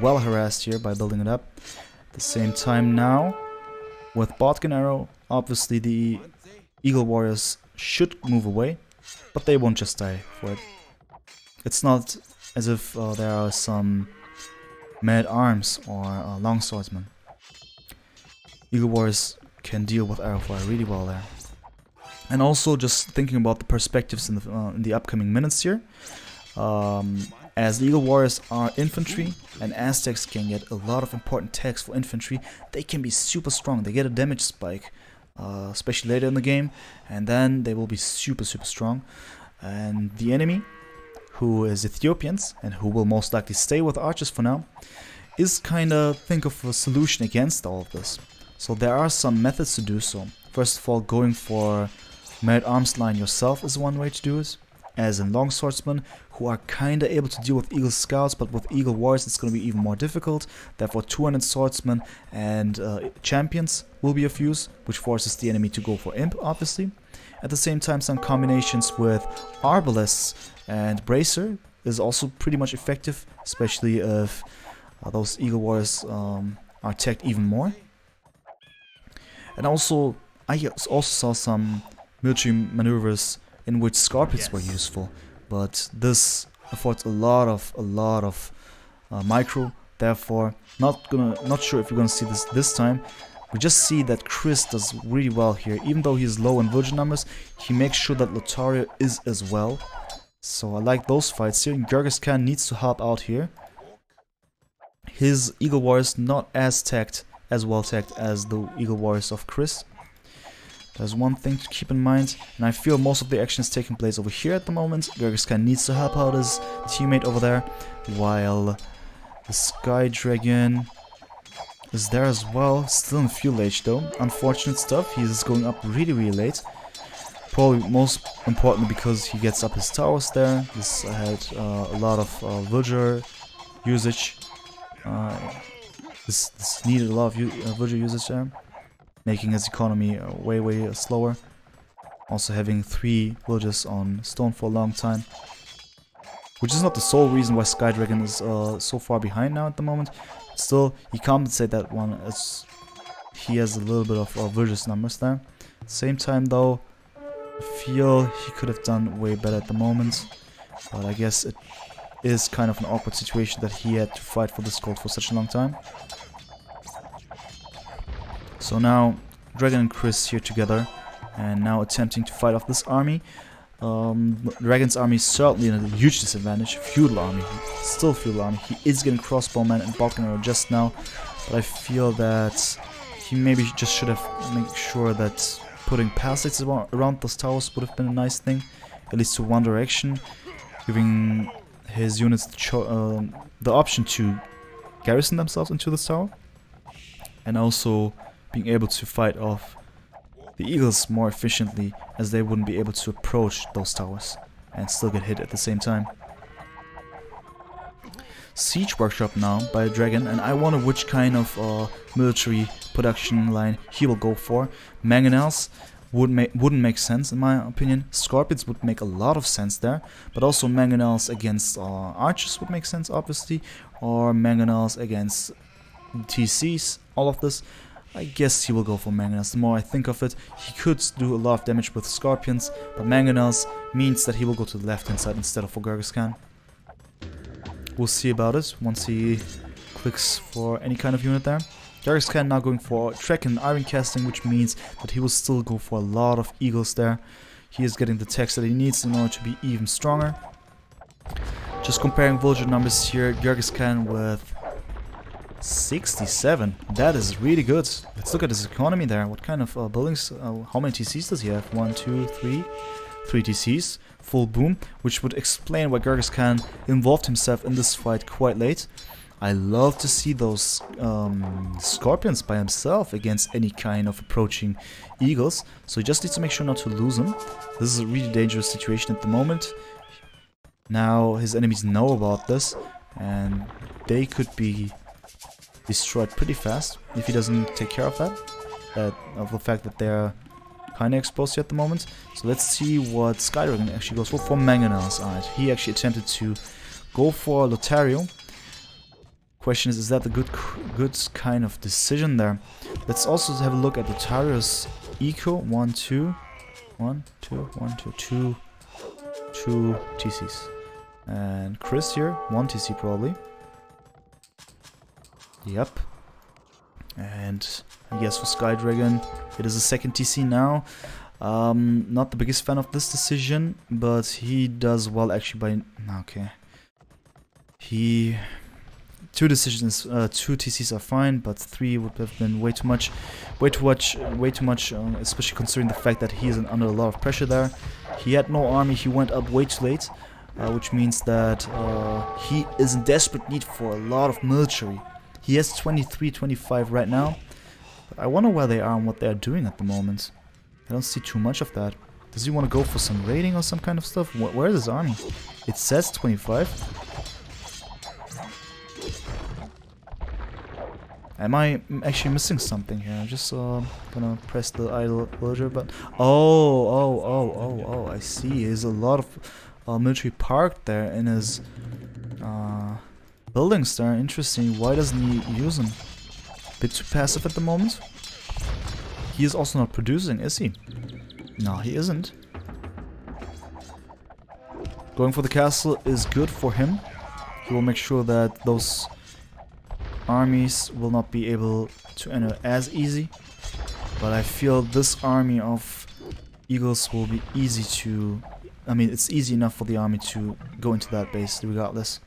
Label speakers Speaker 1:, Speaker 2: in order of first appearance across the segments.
Speaker 1: well harassed here by building it up. At the same time now, with Botkin Arrow, obviously the Eagle Warriors should move away, but they won't just die for it. It's not as if there are some man-at-arms or longswordsmen. Eagle Warriors can deal with arrow fire really well there. And also just thinking about the perspectives in the upcoming minutes here. As the Eagle Warriors are infantry and Aztecs can get a lot of important tags for infantry, they can be super strong. They get a damage spike, especially later in the game, and then they will be super strong. And the enemy, who is Ethiopians and who will most likely stay with archers for now, is kinda think of a solution against all of this. So there are some methods to do so. First of all, going for man-at-arms line yourself is one way to do it, as in longswordsmen, who are kinda able to deal with Eagle Scouts, but with Eagle Warriors it's gonna be even more difficult. Therefore 200 swordsmen and champions will be of use, which forces the enemy to go for imp, obviously. At the same time, some combinations with arbalists and bracer is also pretty much effective, especially if those Eagle Warriors are tagged even more. And also, I also saw some military maneuvers in which scorpions were useful, but this affords a lot of micro. Therefore, not sure if we're gonna see this time. We just see that Chris does really well here. Even though he's low in virgin numbers, he makes sure that Lotario is as well. So I like those fights here. GergisKan needs to help out here. His Eagle Warriors not as well tagged as the Eagle Warriors of Chris. There's one thing to keep in mind, and I feel most of the action is taking place over here at the moment. GergisKan needs to help out his teammate over there, while the Sky Dragon is there as well, still in fuel age though. Unfortunate stuff, he's going up really late. Probably most importantly because he gets up his towers there. This had a lot of villager usage. This needed a lot of villager usage there, making his economy way slower. Also having 3 villagers on stone for a long time, which is not the sole reason why Sky Dragon is so far behind now at the moment. Still, he compensates that one as he has a little bit of villagers numbers there. At the same time though, I feel he could have done way better at the moment, but I guess it is kind of an awkward situation that he had to fight for this gold for such a long time. So now Dragon and Chris here together, and now attempting to fight off this army. Dragon's army is certainly in a huge disadvantage. Feudal army, still feudal army. He is getting crossbowmen and Botkin Arrow just now, but I feel that he maybe just should have made sure that putting palisades around those towers would have been a nice thing, at least to one direction, giving his units the option to garrison themselves into this tower, and also being able to fight off the eagles more efficiently, as they wouldn't be able to approach those towers and still get hit at the same time. Siege workshop now by a dragon, and I wonder which kind of military production line he will go for. Mangonels wouldn't make sense in my opinion. Scorpions would make a lot of sense there, but also mangonels against archers would make sense obviously, or mangonels against TCs, all of this. I guess he will go for mangonels. The more I think of it, he could do a lot of damage with scorpions, but mangonels means that he will go to the left hand side instead of for GergisKan. We'll see about it once he clicks for any kind of unit there. GergisKan now going for Trek and Iron Casting, which means that he will still go for a lot of eagles there. He is getting the text that he needs in order to be even stronger. Just comparing villager numbers here, GergisKan with 67. That is really good. Let's look at his economy there. What kind of buildings, how many TCs does he have? 1, 2, 3. 3 TCs. Full boom, which would explain why GergisKan involved himself in this fight quite late. I love to see those scorpions by himself against any kind of approaching eagles. So he just needs to make sure not to lose them. This is a really dangerous situation at the moment. Now his enemies know about this, and they could be destroyed pretty fast if he doesn't take care of that. Of the fact that they're kind of exposed here at the moment. So let's see what Sky Dragon actually goes for mangonels. Alright, he actually attempted to go for Lotario. Question is that the good kind of decision there? Let's also have a look at Lotario's eco. 1, 2, 1, 2, 1, 2, 2 TCs. And Chris here, 1 TC probably. Yep. And I guess for Sky Dragon, it is a second TC now. Not the biggest fan of this decision, but he does well actually by... Okay. Two decisions, 2 TCs are fine, but 3 would have been way too much, especially considering the fact that he is under a lot of pressure there. He had no army, he went up way too late, which means that he is in desperate need for a lot of military. He has 23, 25 right now, but I wonder where they are and what they are doing at the moment. I don't see too much of that. Does he want to go for some raiding or some kind of stuff? Where is his army? It says 25. Am I actually missing something here? I'm just gonna press the idle villager button. Oh, I see. There's a lot of military parked there in his buildings there. Interesting. Why doesn't he use them? Bit too passive at the moment. He is also not producing, is he? No, he isn't. Going for the castle is good for him. He will make sure that those armies will not be able to enter as easy, but I feel this army of eagles will be easy to... I mean, it's easy enough for the army to go into that base regardless.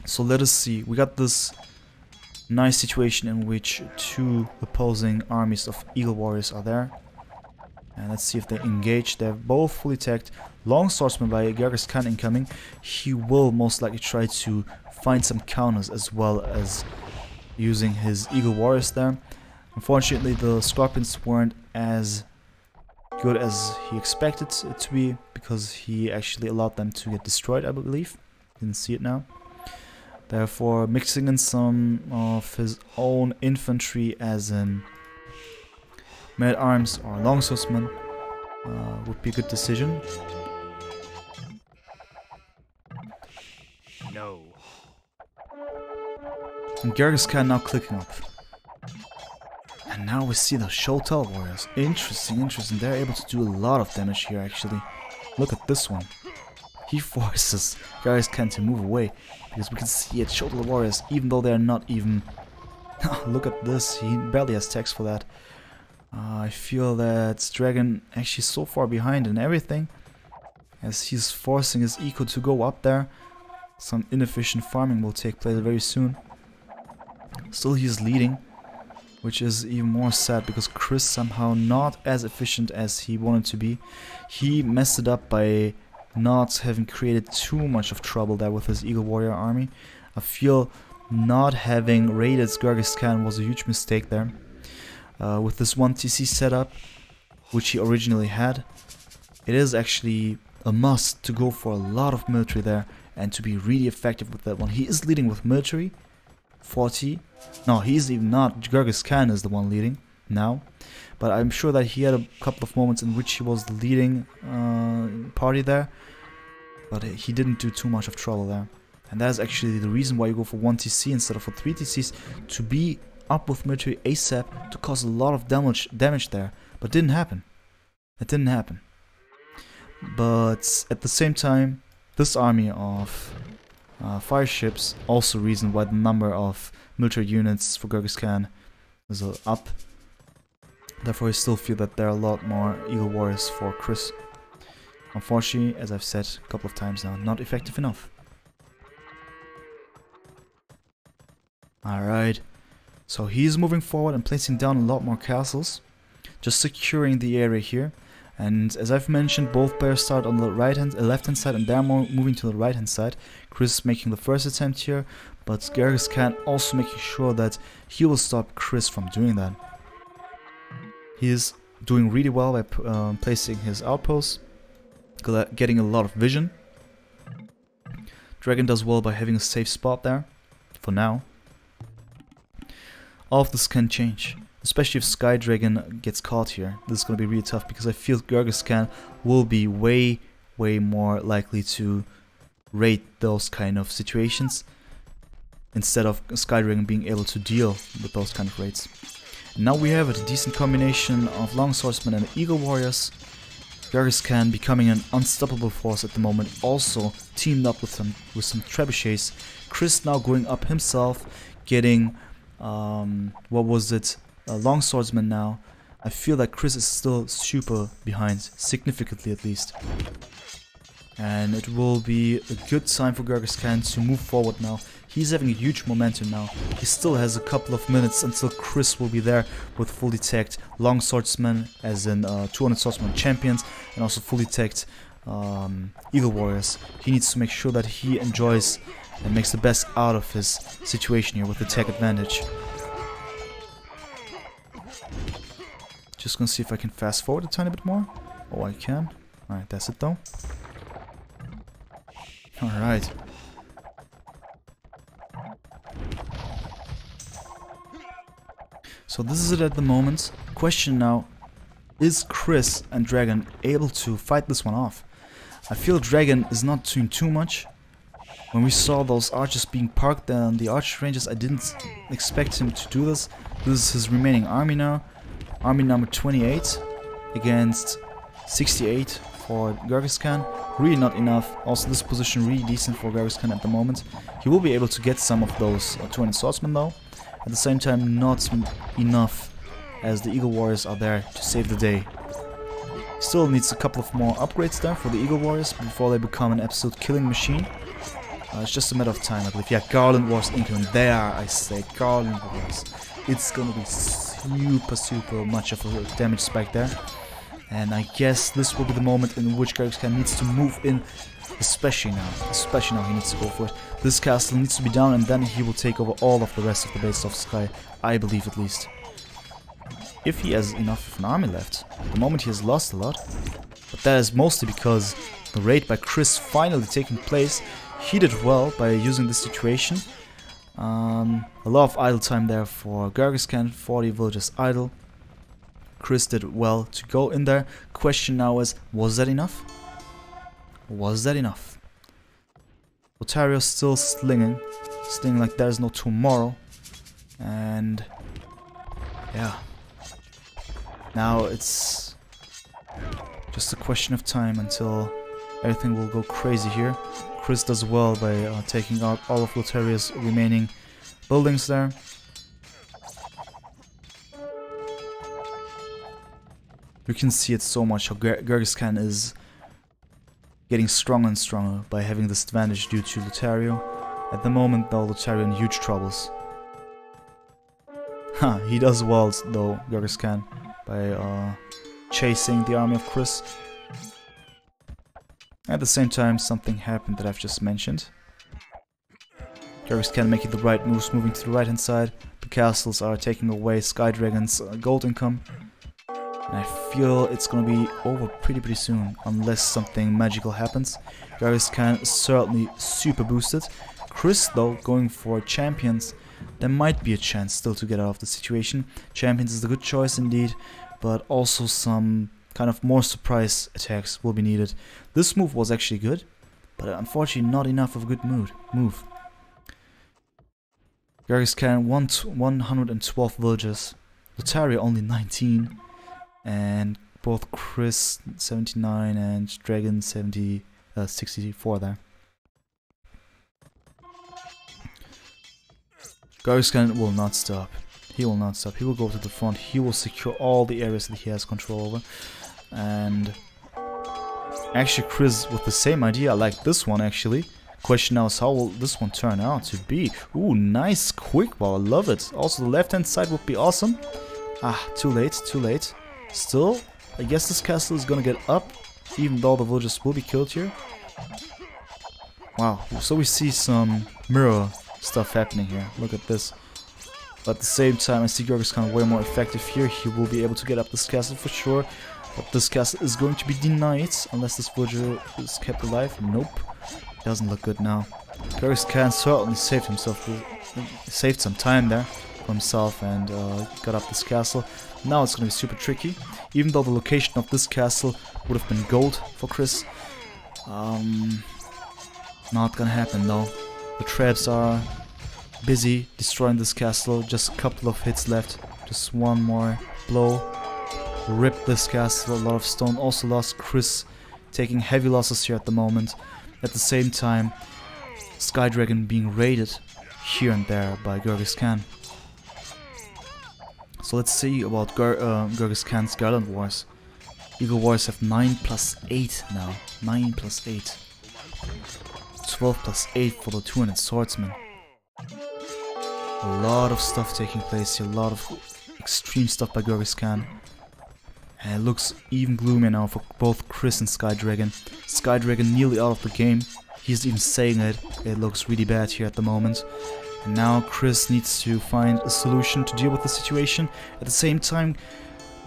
Speaker 1: So let us see. We got this nice situation in which 2 opposing armies of eagle warriors are there, and let's see if they engage. They're both fully tagged. Long swordsman by GergisKan incoming. He will most likely try to find some counters as well as using his eagle warriors there. Unfortunately, the scorpions weren't as good as he expected it to be, because he actually allowed them to get destroyed, I believe. Didn't see it now. Therefore, mixing in some of his own infantry as in man-at-arms or longswordmen would be a good decision.
Speaker 2: No.
Speaker 1: And GergisKan now clicking up. And now we see the Shotel warriors. Interesting, interesting. They're able to do a lot of damage here actually. Look at this one. He forces GergisKan to move away, because we can see it, Shotel warriors, even though they're not even... Look at this, he barely has text for that. I feel that Dragon actually so far behind in everything, as he's forcing his eco to go up there. Some inefficient farming will take place very soon. Still he's leading, which is even more sad because Chris somehow not as efficient as he wanted to be. He messed it up by not having created too much of trouble there with his Eagle Warrior army. I feel not having raided GergisKan was a huge mistake there. With this 1 TC setup, which he originally had, it is actually a must to go for a lot of military there and to be really effective with that one. He is leading with military, 40. No, he's even not. GergisKan is the one leading now. But I'm sure that he had a couple of moments in which he was the leading party there. But he didn't do too much of trouble there. And that is actually the reason why you go for 1 TC instead of for 3 TCs, to be up with military ASAP, to cause a lot of damage there. But it didn't happen. It didn't happen. But at the same time, this army of fire ships also reason why the number of military units for GergisKan is up. Therefore I still feel that there are a lot more Eagle Warriors for Chris. Unfortunately, as I've said a couple of times now, not effective enough. Alright, so he's moving forward and placing down a lot more castles, just securing the area here. And as I've mentioned, both players start on the left-hand side, and they're moving to the right-hand side. Chris making the first attempt here, but GergisKan also making sure that he will stop Chris from doing that. He is doing really well by placing his outposts, getting a lot of vision. Dragon does well by having a safe spot there, for now. All of this can change, especially if Sky Dragon gets caught here. This is going to be really tough, because I feel GergisKan will be way more likely to raid those kind of situations. instead of Skydragon being able to deal with those kind of raids. And now we have a decent combination of Long Swordsmen and Eagle Warriors. GergisKan becoming an unstoppable force at the moment, also teamed up with some trebuchets. Chris now going up himself, getting what was it? A Long Swordsman now. I feel like Chris is still super behind, significantly at least. And it will be a good time for GergisKan to move forward now. He's having a huge momentum now. He still has a couple of minutes until Chris will be there with fully tagged Long Swordsmen, as in 200 Swordsman champions, and also fully tagged Eagle Warriors. He needs to make sure that he enjoys and makes the best out of his situation here with the tag advantage. Just gonna see if I can fast forward a tiny bit more. Oh, I can. Alright, that's it though. Alright. So this is it at the moment. Question now, is Chris and Dragon able to fight this one off? I feel Dragon is not doing too much. When we saw those archers being parked on the archer ranges, I didn't expect him to do this. This is his remaining army now. Army number 28 against 68 for GergisKan. Really not enough. Also this position really decent for GergisKan at the moment. He will be able to get some of those 200 swordsmen though. At the same time not enough, as the Eagle Warriors are there to save the day. Still needs a couple of more upgrades there for the Eagle Warriors before they become an absolute killing machine. It's just a matter of time, I believe. Yeah, Garland Wars incoming. There, I say, Garland Wars. It's gonna be super much of a damage spike there. And I guess this will be the moment in which GergisKan needs to move in, especially now. Especially now he needs to go for it. This castle needs to be down, and then he will take over all of the rest of the base of Sky. I believe, at least. If he has enough of an army left. At the moment he has lost a lot. But that is mostly because the raid by Chris finally taking place. He did well by using this situation. A lot of idle time there for GergisKan, 40 villagers idle. Chris did well to go in there. Question now is, was that enough? Was that enough? Lotario still slinging like there's no tomorrow. And yeah, now it's just a question of time until everything will go crazy here. Chris does well by taking out all of Lotario's remaining buildings there. You can see it so much how GergisKan is getting stronger and stronger by having this advantage due to Lotario. At the moment though, Lotario in huge troubles. He does well though, GergisKan, by chasing the army of Chris. At the same time, something happened that I've just mentioned. GergisKan making the right moves, moving to the right hand side. The castles are taking away Skydragon's gold income. And I feel it's gonna be over pretty soon, unless something magical happens. GergisKan is certainly super boosted. Chris though, going for champions. There might be a chance still to get out of the situation. Champions is a good choice indeed, but also some kind of more surprise attacks will be needed. This move was actually good, but unfortunately not enough of a good move. GergisKan 112 villagers, Lotario only 19, and both Chris 79 and Dragon 64 there. GergisKan will not stop. He will not stop. He will go to the front. He will secure all the areas that he has control over. And actually Chris with the same idea. I like this one actually. Question now is how will this one turn out to be? Ooh, nice quick ball. I love it. Also the left hand side would be awesome. Too late, too late. Still, I guess this castle is gonna get up, even though the villagers will be killed here. Wow, so we see some mirror stuff happening here. Look at this. But at the same time, I see GergisKan way more effective here. He will be able to get up this castle for sure. But this castle is going to be denied unless this villager is kept alive. Nope. Doesn't look good now. GergisKan certainly saved himself. Saved some time there for himself and got up this castle. Now it's going to be super tricky. Even though the location of this castle would have been gold for Chris. Not gonna happen though. The traps are busy destroying this castle. Just a couple of hits left. Just one more blow. Rip this castle. A lot of stone. Also lost Chris, taking heavy losses here at the moment. At the same time, Sky Dragon being raided here and there by GergisKan. So let's see about GergisKan's Garland Wars. Eagle Warriors have 9+8 now. 9+8. 12+8 for the two-handed swordsman. A lot of stuff taking place here. A lot of extreme stuff by GergisKan. And it looks even gloomier now for both Chris and Sky Dragon. Sky Dragon nearly out of the game. He's even saying it. It looks really bad here at the moment. And now Chris needs to find a solution to deal with the situation. At the same time,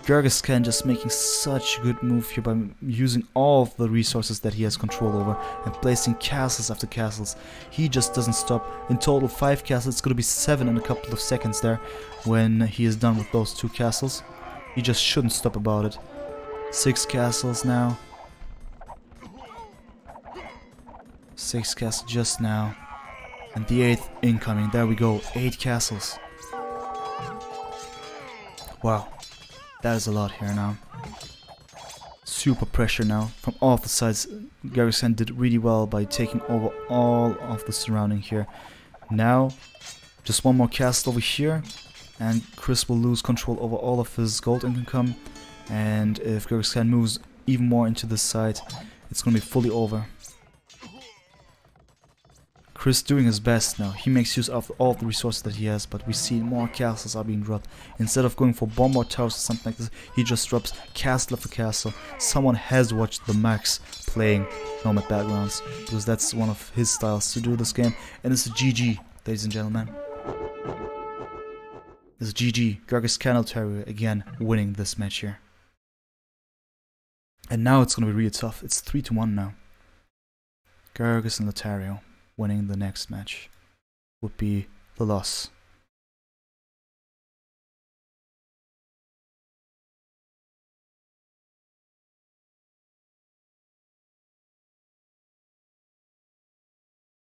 Speaker 1: GergisKan just making such a good move here by using all of the resources that he has control over and placing castles after castles. He just doesn't stop. In total 5 castles. It's gonna be 7 in a couple of seconds there when he is done with those 2 castles. He just shouldn't stop about it. 6 castles now. 6 castles just now. And the 8th incoming. There we go. 8 castles. Wow. That is a lot here now. Super pressure now from all of the sides. GergisKan did really well by taking over all of the surrounding here. Now, just one more castle over here. And Chris will lose control over all of his gold income. And if GergisKan moves even more into this side, it's going to be fully over. Chris doing his best now. He makes use of all the resources that he has, but we see more castles are being dropped. Instead of going for bomb or towers or something like this, he just drops castle after castle. Someone has watched the Max playing Nomad Battlegrounds, because that's one of his styles to do this game. And it's a GG, ladies and gentlemen. It's a GG. GergisKan+Lotario again winning this match here. And now it's going to be really tough. It's 3-1 now. GergisKan+Lotario winning the next match would be the loss.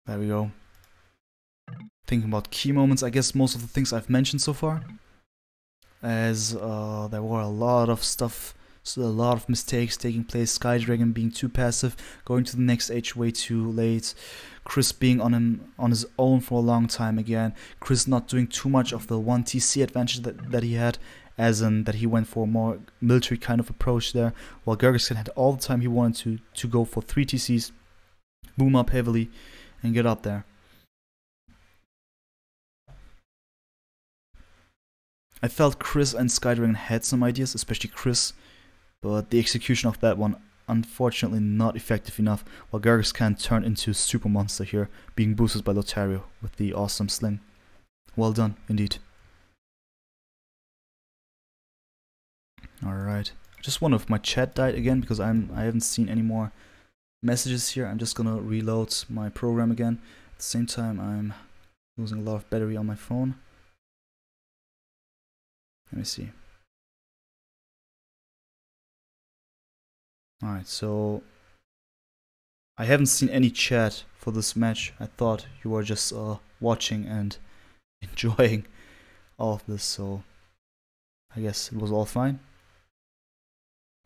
Speaker 1: There we go. Thinking about key moments, I guess most of the things I've mentioned so far, as there were a lot of stuff, so a lot of mistakes taking place. Sky Dragon being too passive, going to the next H way too late. Chris being on his own for a long time again. Chris not doing too much of the 1 TC advantage that he had, as in that he went for a more military kind of approach there, while GergisKan had all the time he wanted to go for 3 TCs, boom up heavily, and get up there. I felt Chris and Sky Dragon had some ideas, especially Chris, but the execution of that one unfortunately not effective enough, while GergisKan turned into super monster here, being boosted by Lotario with the awesome sling. Well done, indeed. Alright, just wonder if my chat died again, because I haven't seen any more messages here. I'm just gonna reload my program again. At the same time, I'm losing a lot of battery on my phone. Let me see. Alright, so I haven't seen any chat for this match. I thought you were just watching and enjoying all of this, so I guess it was all fine.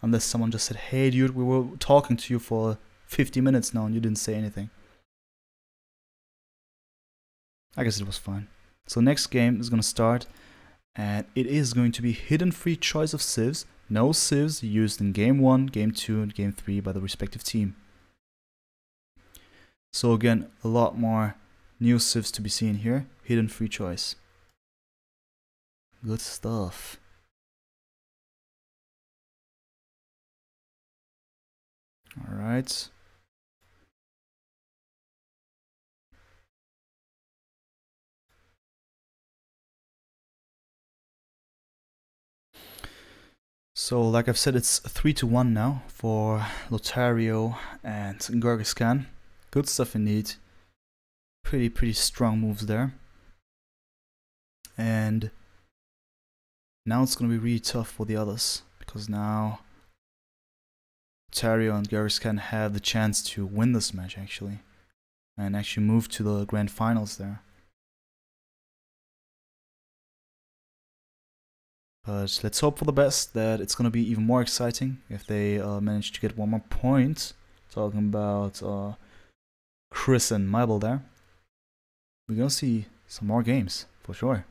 Speaker 1: Unless someone just said, hey dude, we were talking to you for 50 minutes now and you didn't say anything. I guess it was fine. So next game is gonna start, and it is going to be hidden free choice of civs. No civs used in game 1, game 2, and game 3 by the respective team. So again, a lot more new civs to be seen here. Hidden free choice. Good stuff. Alright. So, like I've said, it's 3-1 now for Lotario and GergisKan. Good stuff indeed. Pretty strong moves there. And now it's gonna be really tough for the others, because now Lotario and GergisKan have the chance to win this match actually, and actually move to the grand finals there. But let's hope for the best, that it's gonna be even more exciting if they manage to get one more point. Talking about Chirris+Mibel there. We're gonna see some more games, for sure.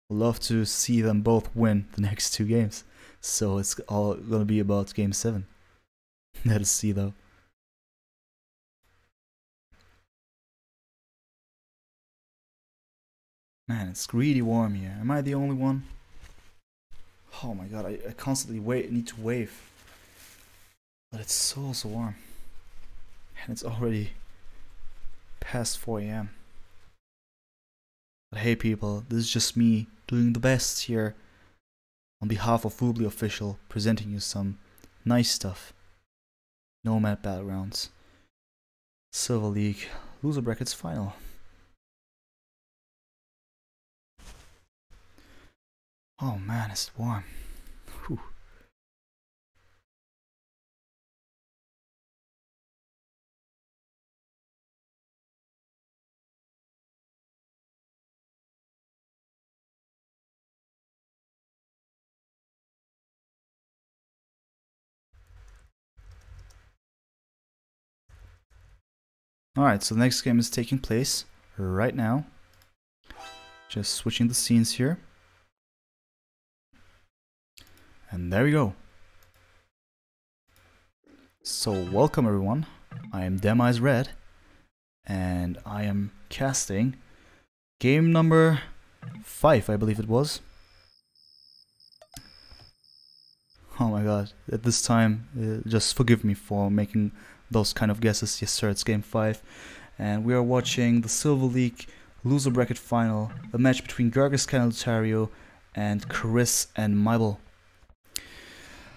Speaker 1: Love to see them both win the next 2 games. So it's all gonna be about game 7. Let's see though. Man, it's really warm here. Am I the only one? Oh my god, I constantly need to wave. But it's so warm. And it's already past 4 AM. But hey people, this is just me doing the best here on behalf of Woobly Official, presenting you some nice stuff. Nomad Battlegrounds, Silver League, Loser Brackets Final. Oh man, it's warm. Whew. Alright, so the next game is taking place right now. Just switching the scenes here. And there we go. So welcome everyone. I am Demeyes Red. And I am casting game number 5, I believe it was. Oh my god, at this time, just forgive me for making those kind of guesses. Yes sir, it's game 5. And we are watching the Silver League Loser Bracket Final, the match between GergisKan+Lotario and Chirris+Mibel.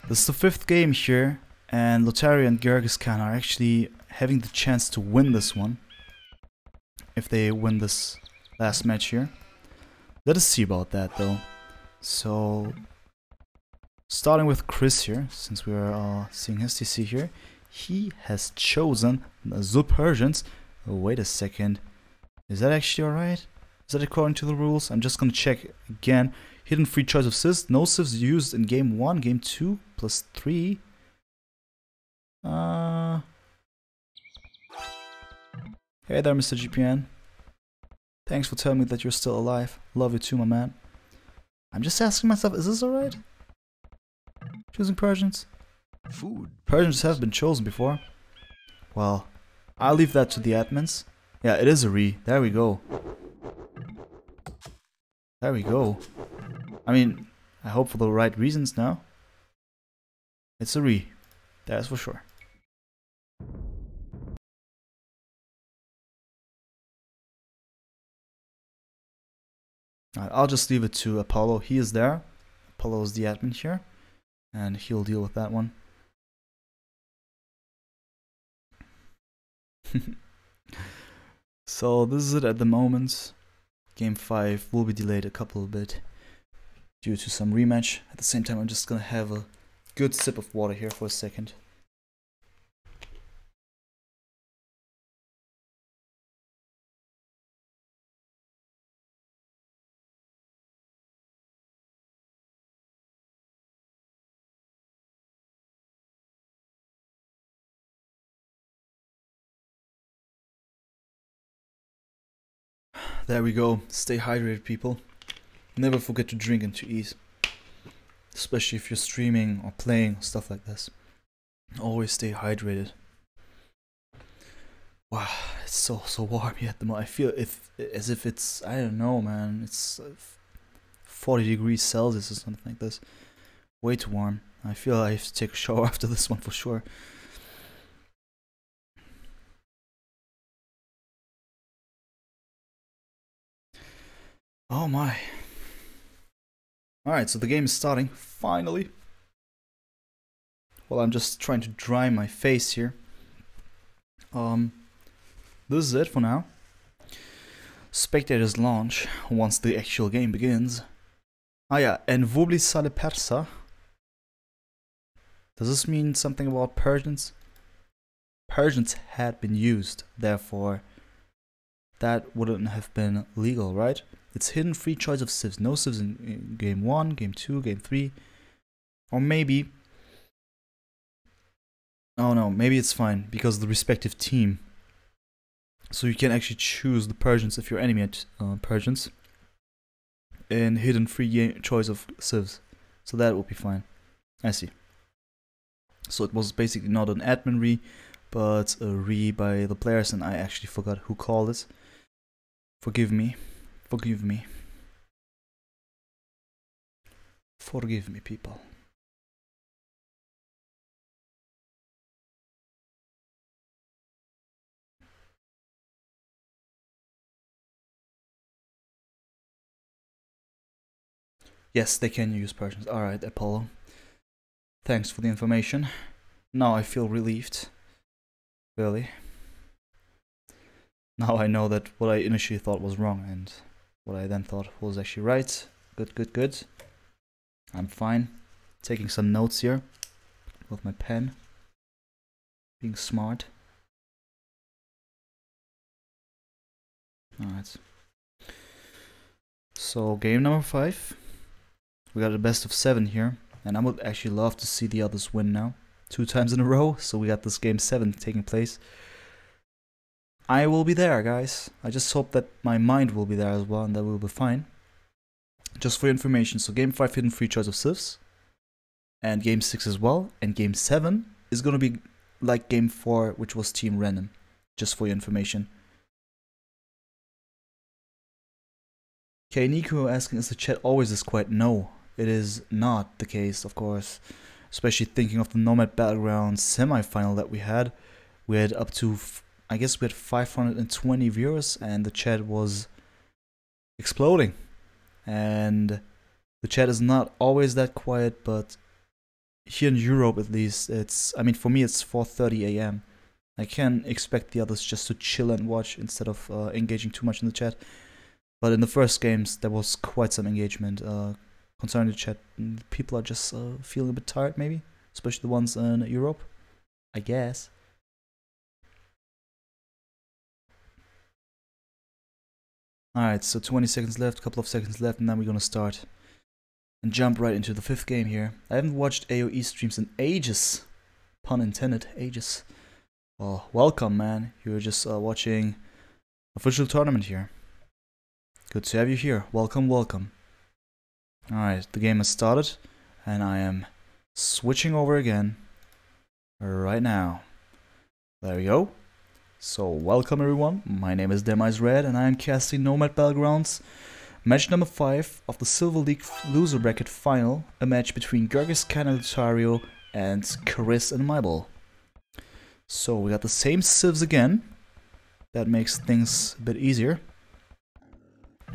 Speaker 1: This is the 5th game here, and Lotario and GergisKan are actually having the chance to win this one. If they win this last match here. Let us see about that though. So, starting with Chris here, since we are seeing his TC here. He has chosen the Persians. Oh, wait a second. Is that actually alright? Is that according to the rules? I'm just gonna check again. Hidden free choice of civs. No civs used in game 1, game 2, plus 3. Hey there, Mr. GPN. Thanks for telling me that you're still alive. Love you too, my man. I'm just asking myself, is this alright? Choosing Persians?
Speaker 2: Food.
Speaker 1: Persians have been chosen before. Well, I'll leave that to the admins. Yeah, it is a re. There we go. There we go. I mean, I hope for the right reasons now. It's a re. That's for sure. Alright, I'll just leave it to Apollo. He is there. Apollo is the admin here. And he'll deal with that one. So this is it at the moment. Game 5 will be delayed a couple of bit due to some rematch. At the same time, I'm just gonna have a good sip of water here for a second. There we go. Stay hydrated, people. Never forget to drink and to eat. Especially if you're streaming or playing, stuff like this. Always stay hydrated. Wow, it's so warm here at the moment. I feel as if it's, I don't know, man. It's 40 degrees Celsius or something like this. Way too warm. I feel I have to take a shower after this one for sure. Oh my. Alright, so the game is starting, finally. Well, I'm just trying to dry my face here. This is it for now. Spectators launch once the actual game begins. Ah yeah, and Woobly sale Persa. Does this mean something about Persians? Persians had been used, therefore that wouldn't have been legal, right? It's hidden free choice of civs. No civs in game 1, game 2, game 3. Or maybe... Oh no, maybe it's fine because of the respective team. So you can actually choose the Persians if you're enemy at Persians. And hidden free choice of civs. So that would be fine. I see. So it was basically not an admin re, but a re by the players, and I actually forgot who called it. Forgive me. Forgive me. Forgive me, people. Yes, they can use Persians. Alright, Apollo. Thanks for the information. Now I feel relieved. Really. Now I know that what I initially thought was wrong and what I then thought was actually right. Good, good, good. I'm fine. Taking some notes here with my pen. Being smart. Alright. So, game number 5. We got a best of 7 here. And I would actually love to see the others win now. 2 times in a row. So we got this game 7 taking place. I will be there, guys. I just hope that my mind will be there as well and that we'll be fine. Just for your information, so game 5 hidden free choice of civs. And game 6 as well. And game 7 is gonna be like game 4, which was team random. Just for your information. Okay, Nico asking, is the chat always this quiet? No, it is not the case, of course. Especially thinking of the Nomad Battleground semi-final that we had. We had up to, I guess we had 520 viewers and the chat was exploding. And the chat is not always that quiet, but here in Europe at least, it's, I mean for me it's 4:30 AM. I can expect the others just to chill and watch instead of engaging too much in the chat. But in the first games there was quite some engagement concerning the chat. People are just feeling a bit tired maybe, especially the ones in Europe, I guess. Alright, so 20 seconds left, a couple of seconds left, and then we're gonna start and jump right into the 5th game here. I haven't watched AoE streams in ages. Pun intended, ages. Oh, welcome, man. You're just watching official tournament here. Good to have you here. Welcome, welcome. Alright, the game has started, and I am switching over again right now. There we go. So, welcome everyone, my name is DemizeRed and I am casting Nomad Battlegrounds, match number 5 of the Silver League loser bracket final, a match between GergisKan+Lotario and Chirris+Mibel. So, we got the same civs again, that makes things a bit easier.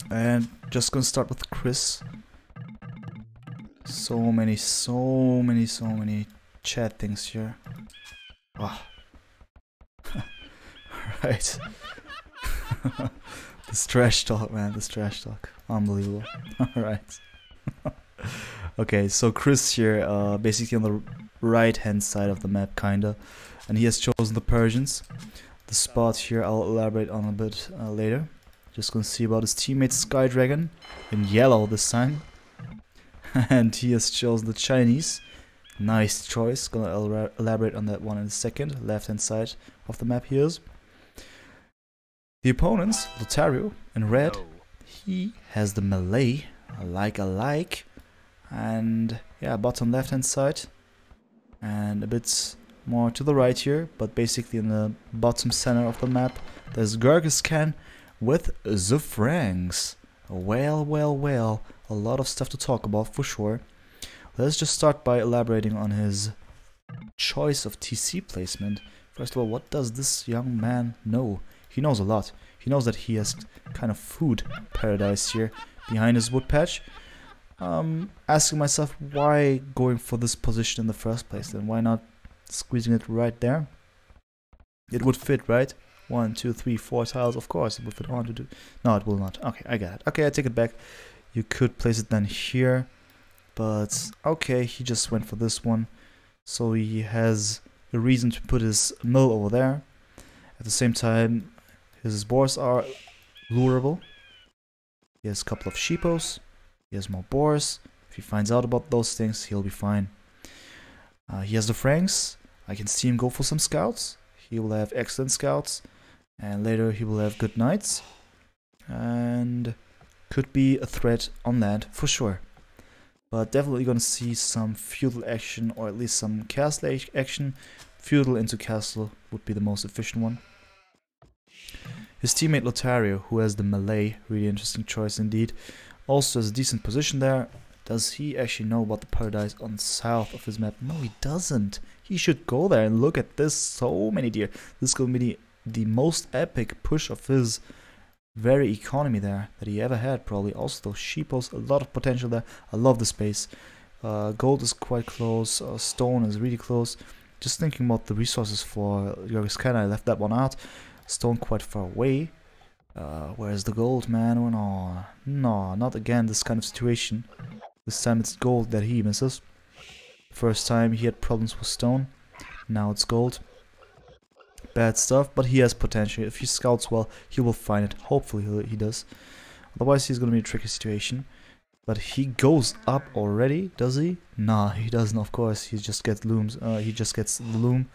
Speaker 1: And just gonna start with Chris. So many chat things here. Wow. Right. This trash talk, man. This trash talk. Unbelievable. Alright. Okay, so Chris here, basically on the right hand side of the map, kinda. And he has chosen the Persians. The spot here I'll elaborate on a bit later. Just gonna see about his teammate Skydragon, in yellow this time. And he has chosen the Chinese. Nice choice. Gonna elaborate on that one in a second. Left hand side of the map here is. The opponents, Lotario in red, he has the melee, I like, and yeah, bottom left hand side, and a bit more to the right here, but basically in the bottom center of the map, there's GergisKan with the Franks. Well, a lot of stuff to talk about for sure. Let's just start by elaborating on his choice of TC placement. First of all, what does this young man know? He knows a lot. He knows that he has kind of food paradise here behind his wood patch. Asking myself why going for this position in the first place, then why not squeezing it right there? It would fit, right? 1, 2, 3, 4 tiles, of course it would fit on to do. No, it will not. Okay, I got it. Okay, I take it back. You could place it then here, but okay, he just went for this one. So he has a reason to put his mill over there. At the same time, his boars are lurable. He has a couple of sheepos. He has more boars. If he finds out about those things, he'll be fine. He has the Franks. I can see him go for some scouts. He will have excellent scouts. And later he will have good knights. And could be a threat on land for sure. But definitely gonna see some feudal action, or at least some castle action. Feudal into castle would be the most efficient one. His teammate Lotario, who has the melee, really interesting choice indeed. Also has a decent position there. Does he actually know about the paradise on the south of his map? No, he doesn't. He should go there and look at this. So many deer. This is going to be the most epic push of his very economy there that he ever had, probably. Also those sheepos, a lot of potential there. I love the space. Gold is quite close. Stone is really close. Just thinking about the resources for GergisKan, I left that one out. Stone quite far away. Where's the gold, man? Oh, no, no, not again this kind of situation. This time it's gold that he misses. First time he had problems with stone. Now it's gold. Bad stuff, but he has potential. If he scouts well, he will find it. Hopefully he does. Otherwise he's gonna be a tricky situation. But he goes up already, does he? Nah, he doesn't, of course. He just gets looms. He just gets the loom.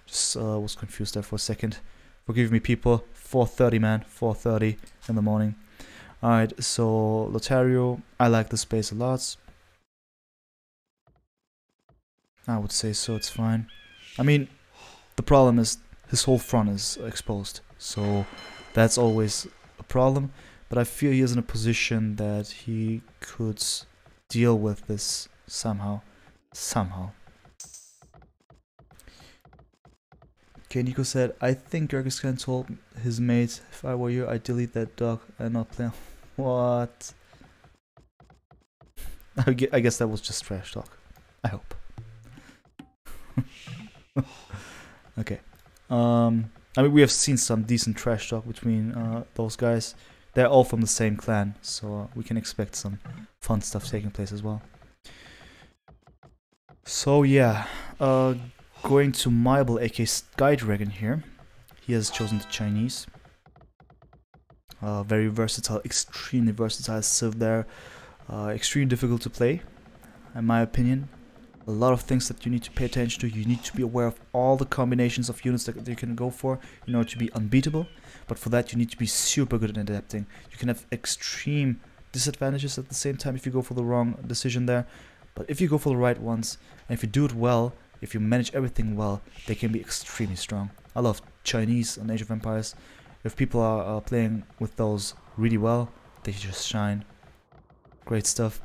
Speaker 1: Just was confused there for a second. Forgive me, people. 4:30, man. 4:30 in the morning. Alright, so Lotario, I like the space a lot. I would say so, it's fine. I mean, the problem is his whole front is exposed. So that's always a problem. But I feel he is in a position that he could deal with this somehow. Okay, Nico said, I think GergisKan told his mates, if I were you, I'd delete that dog and not play. What? I guess that was just trash talk. I hope. Okay. I mean, we have seen some decent trash talk between those guys. They're all from the same clan, so we can expect some fun stuff taking place as well. So yeah, going to Mibel, aka Sky Dragon here. He has chosen the Chinese. Very versatile, extremely versatile civ there. Extremely difficult to play, in my opinion. A lot of things that you need to pay attention to. You need to be aware of all the combinations of units that you can go for in order to be unbeatable. But for that you need to be super good at adapting. You can have extreme disadvantages at the same time if you go for the wrong decision there. But if you go for the right ones, and if you do it well, if you manage everything well, they can be extremely strong. I love Chinese on Age of Empires. If people are playing with those really well, they just shine. Great stuff.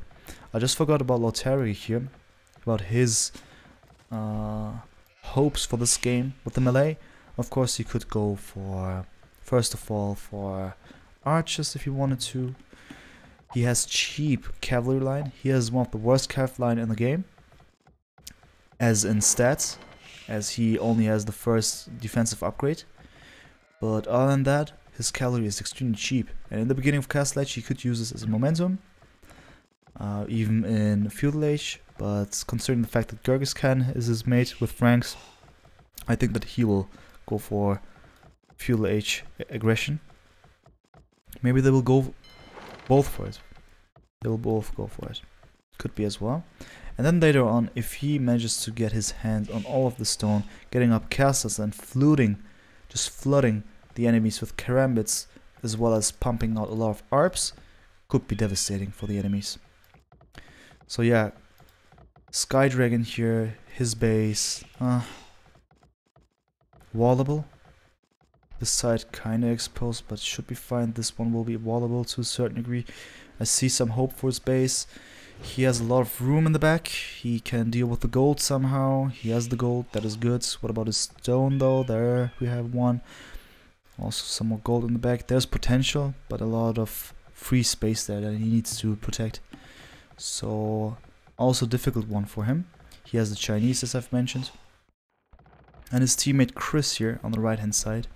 Speaker 1: I just forgot about Lotario here. About his hopes for this game with the melee. Of course, you could go for, first of all, for archers if you wanted to. He has cheap cavalry line. He has one of the worst cav line in the game, as in stats, as he only has the first defensive upgrade. But other than that, his cavalry is extremely cheap. And in the beginning of Castle Age, he could use this as a momentum, even in Feudal Age. But considering the fact that GergisKan is his mate with Franks, I think that he will go for Feudal Age aggression. Maybe they will go both for it. They will both go for it. Could be as well. And then later on, if he manages to get his hands on all of the stone, getting up castles and just flooding the enemies with karambits, as well as pumping out a lot of ARPs, could be devastating for the enemies. So yeah, Sky Dragon here, his base, wallable. This side kinda exposed, but should be fine. This one will be wallable to a certain degree. I see some hope for his base. He has a lot of room in the back. He can deal with the gold somehow. He has the gold, that is good. What about his stone though? There we have one. Also some more gold in the back. There's potential, but a lot of free space there that he needs to protect. So also difficult one for him. He has the Chinese, as I've mentioned. And his teammate Chris here on the right hand side,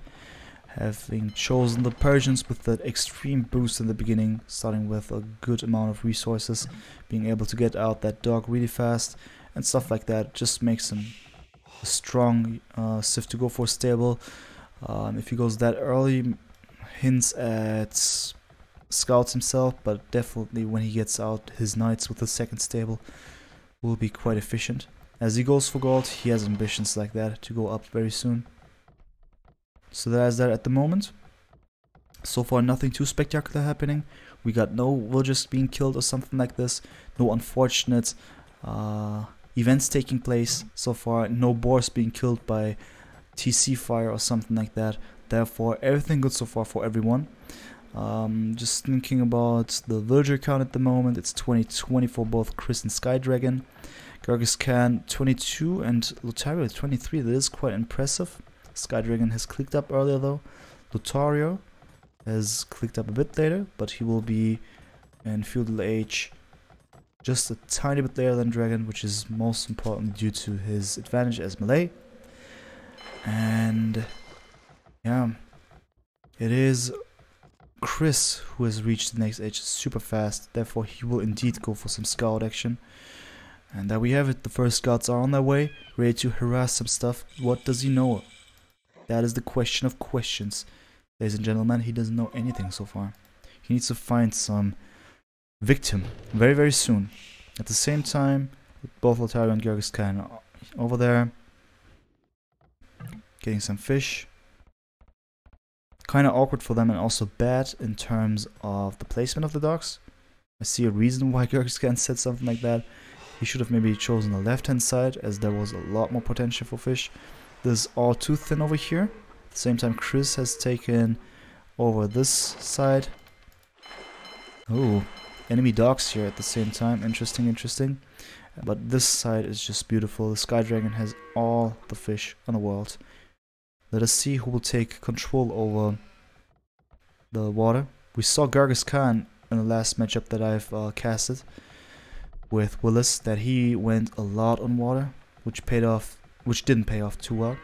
Speaker 1: having chosen the Persians with that extreme boost in the beginning, starting with a good amount of resources, being able to get out that dog really fast and stuff like that, just makes him a strong civ to go for stable. If he goes that early, hints at scouts himself, but definitely when he gets out his knights with the second stable will be quite efficient. As he goes for gold, he has ambitions like that to go up very soon. So there's that at the moment. So far nothing too spectacular happening. We got no villagers being killed or something like this. No unfortunate events taking place so far. No boars being killed by TC fire or something like that. Therefore everything good so far for everyone. Just thinking about the villager count at the moment. It's 2020 for both Chris and Skydragon. GergisKan 22 and Lotario 23. That is quite impressive. Skydragon has clicked up earlier though. Lotario has clicked up a bit later, but he will be in feudal age just a tiny bit later than Dragon, which is most important due to his advantage as melee. And yeah, it is Chris who has reached the next age super fast, therefore he will indeed go for some scout action. And there we have it, the first scouts are on their way, ready to harass some stuff. What does he know? That is the question of questions. Ladies and gentlemen, he doesn't know anything so far. He needs to find some victim very, very soon. At the same time, both Lotario and GergisKan are over there, getting some fish. Kind of awkward for them and also bad in terms of the placement of the docks. I see a reason why GergisKan said something like that. He should have maybe chosen the left-hand side, as there was a lot more potential for fish. This is all too thin over here. At the same time, Chris has taken over this side. Oh, enemy docks here at the same time. Interesting, interesting. But this side is just beautiful. The Skydragon has all the fish in the world. Let us see who will take control over the water. We saw GergisKan in the last matchup that I've casted with Willis, that he went a lot on water, which didn't pay off too well.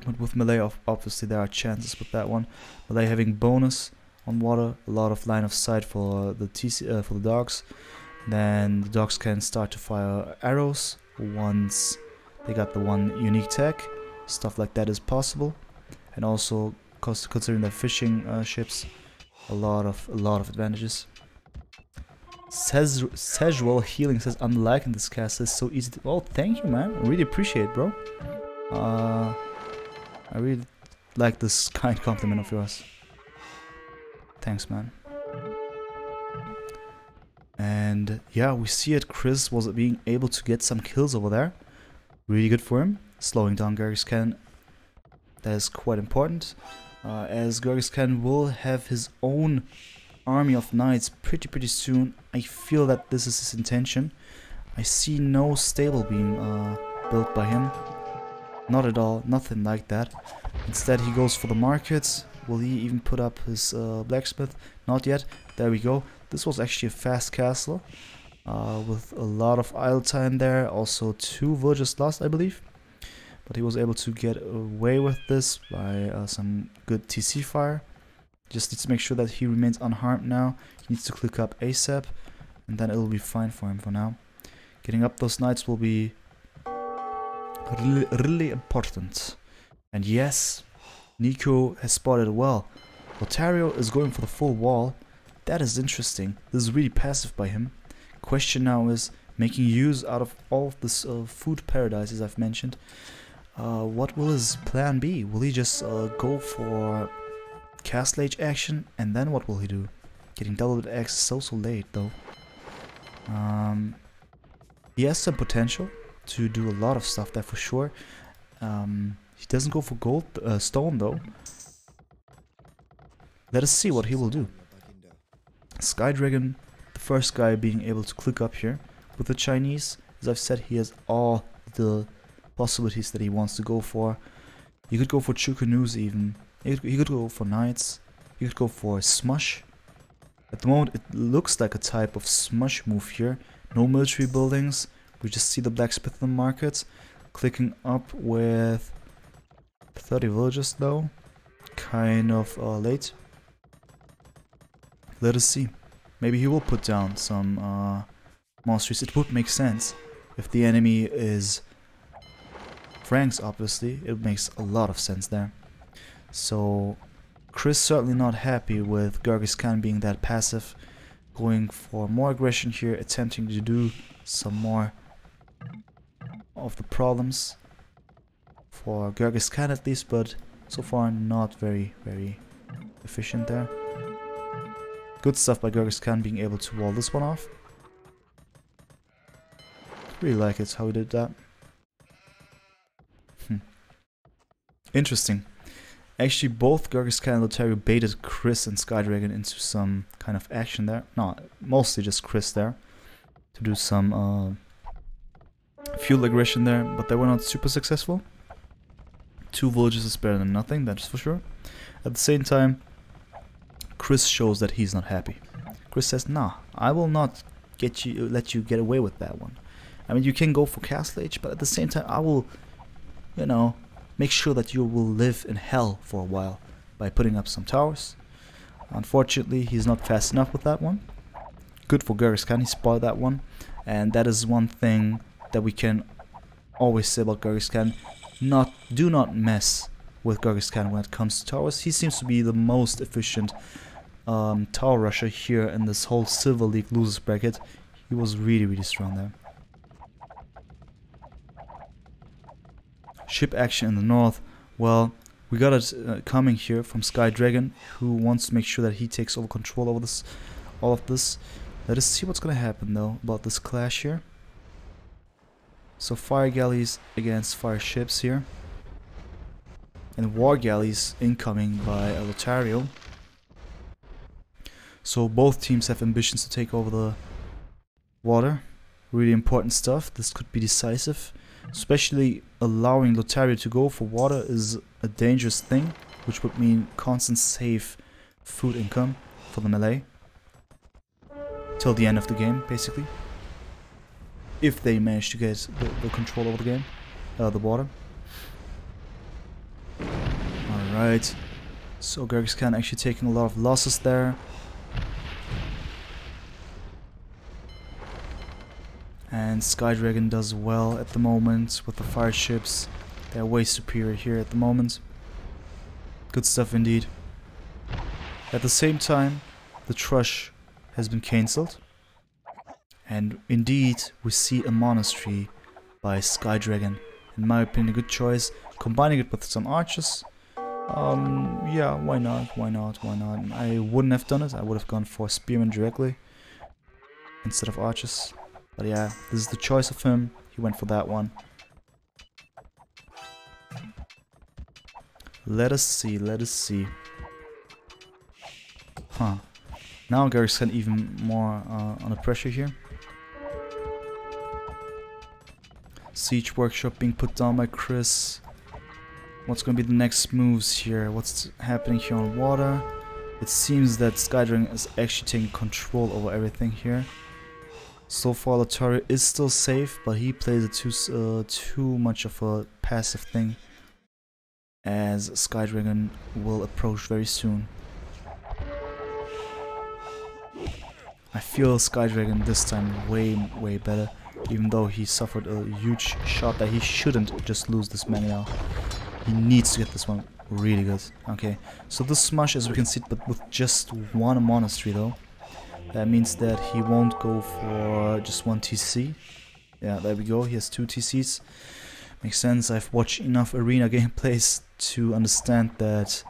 Speaker 1: But with melee, obviously there are chances with that one. Melee having bonus on water, a lot of line of sight for the for the dogs. Then the dogs can start to fire arrows once they got the one unique tag. Stuff like that is possible, and also considering the fishing ships, a lot of advantages. Casual healing says, unlike in this cast is so easy to— oh, thank you, man. I really appreciate it, bro. I really like this kind compliment of yours. Thanks, man. And yeah, we see it. Chris was being able to get some kills over there. Really good for him. Slowing down GergisKan. That is quite important. As GergisKan will have his own army of knights pretty soon. I feel that this is his intention. I see no stable being built by him. Not at all, nothing like that. Instead he goes for the markets. Will he even put up his blacksmith? Not yet. There we go. This was actually a fast castle with a lot of idle time there. Also 2 villagers lost, I believe. But he was able to get away with this by some good TC fire. Just needs to make sure that he remains unharmed now. He needs to click up ASAP, and then it'll be fine for him for now. Getting up those knights will be really important. And yes, Nico has spotted it well. Lotario is going for the full wall. That is interesting. This is really passive by him. Question now is making use out of all of this food paradise, as I've mentioned. What will his plan be? Will he just go for Castle Age action, and then what will he do? Getting doubled X so late though. He has some potential to do a lot of stuff there for sure. He doesn't go for gold stone though. Let us see what he will do. Skydragon, the first guy being able to click up here with the Chinese. As I've said, he has all the possibilities that he wants to go for. You could go for Chukanus even. He could go for knights. He could go for smush. At the moment it looks like a type of smush move here. No military buildings. We just see the blacksmith in the market. Clicking up with 30 villagers though. Kind of late. Let us see. Maybe he will put down some monsters. It would make sense. If the enemy is Franks, obviously, it makes a lot of sense there. So Chris certainly not happy with GergisKan being that passive, going for more aggression here, attempting to do some more of the problems for GergisKan at least, but so far not very efficient there. Good stuff by GergisKan being able to wall this one off. Really like it how he did that. Interesting. Actually, both GergisKan and Lotario baited Chris and Skydragon into some kind of action there. No, mostly just Chris there. To do some field aggression there, but they were not super successful. 2 villages is better than nothing, that's for sure. At the same time, Chris shows that he's not happy. Chris says, nah, I will not let you get away with that one. I mean, you can go for Castle Age, but at the same time, I will, you know, make sure that you will live in hell for a while by putting up some towers. Unfortunately, he's not fast enough with that one. Good for GergisKan, he spotted that one. And that is one thing that we can always say about GergisKan. Do not mess with GergisKan when it comes to towers. He seems to be the most efficient tower rusher here in this whole Silver League losers bracket. He was really strong there. Ship action in the north. Well, we got it coming here from Skydragon, who wants to make sure that he takes over control over this, all of this. Let us see what's gonna happen though about this clash here. So fire galleys against fire ships here, and war galleys incoming by Lotario. So both teams have ambitions to take over the water. Really important stuff. This could be decisive. Especially allowing Lotario to go for water is a dangerous thing, which would mean constant safe food income for the melee till the end of the game, basically. If they manage to get the control over the game, the water. Alright, so GergisKan actually taking a lot of losses there. And Skydragon does well at the moment with the fire ships. They're way superior here at the moment. Good stuff indeed. At the same time, the Trush has been cancelled. And indeed, we see a monastery by Skydragon. In my opinion, a good choice. Combining it with some archers. Yeah, why not? I wouldn't have done it. I would have gone for spearmen directly instead of archers. But yeah, this is the choice of him. He went for that one. Let us see. Huh. Now GergisKan even more under pressure here. Siege workshop being put down by Chris. What's gonna be the next moves here? What's happening here on water? It seems that Skydragon is actually taking control over everything here. So far, Lotario is still safe, but he plays it too much of a passive thing, as Skydragon will approach very soon. I feel Skydragon this time way better, even though he suffered a huge shot that he shouldn't just lose this mana. He needs to get this one really good. Okay, so this smash, as we can see, but with just one monastery though. That means that he won't go for just one TC. Yeah, there we go. He has 2 TCs. Makes sense. I've watched enough arena gameplays to understand that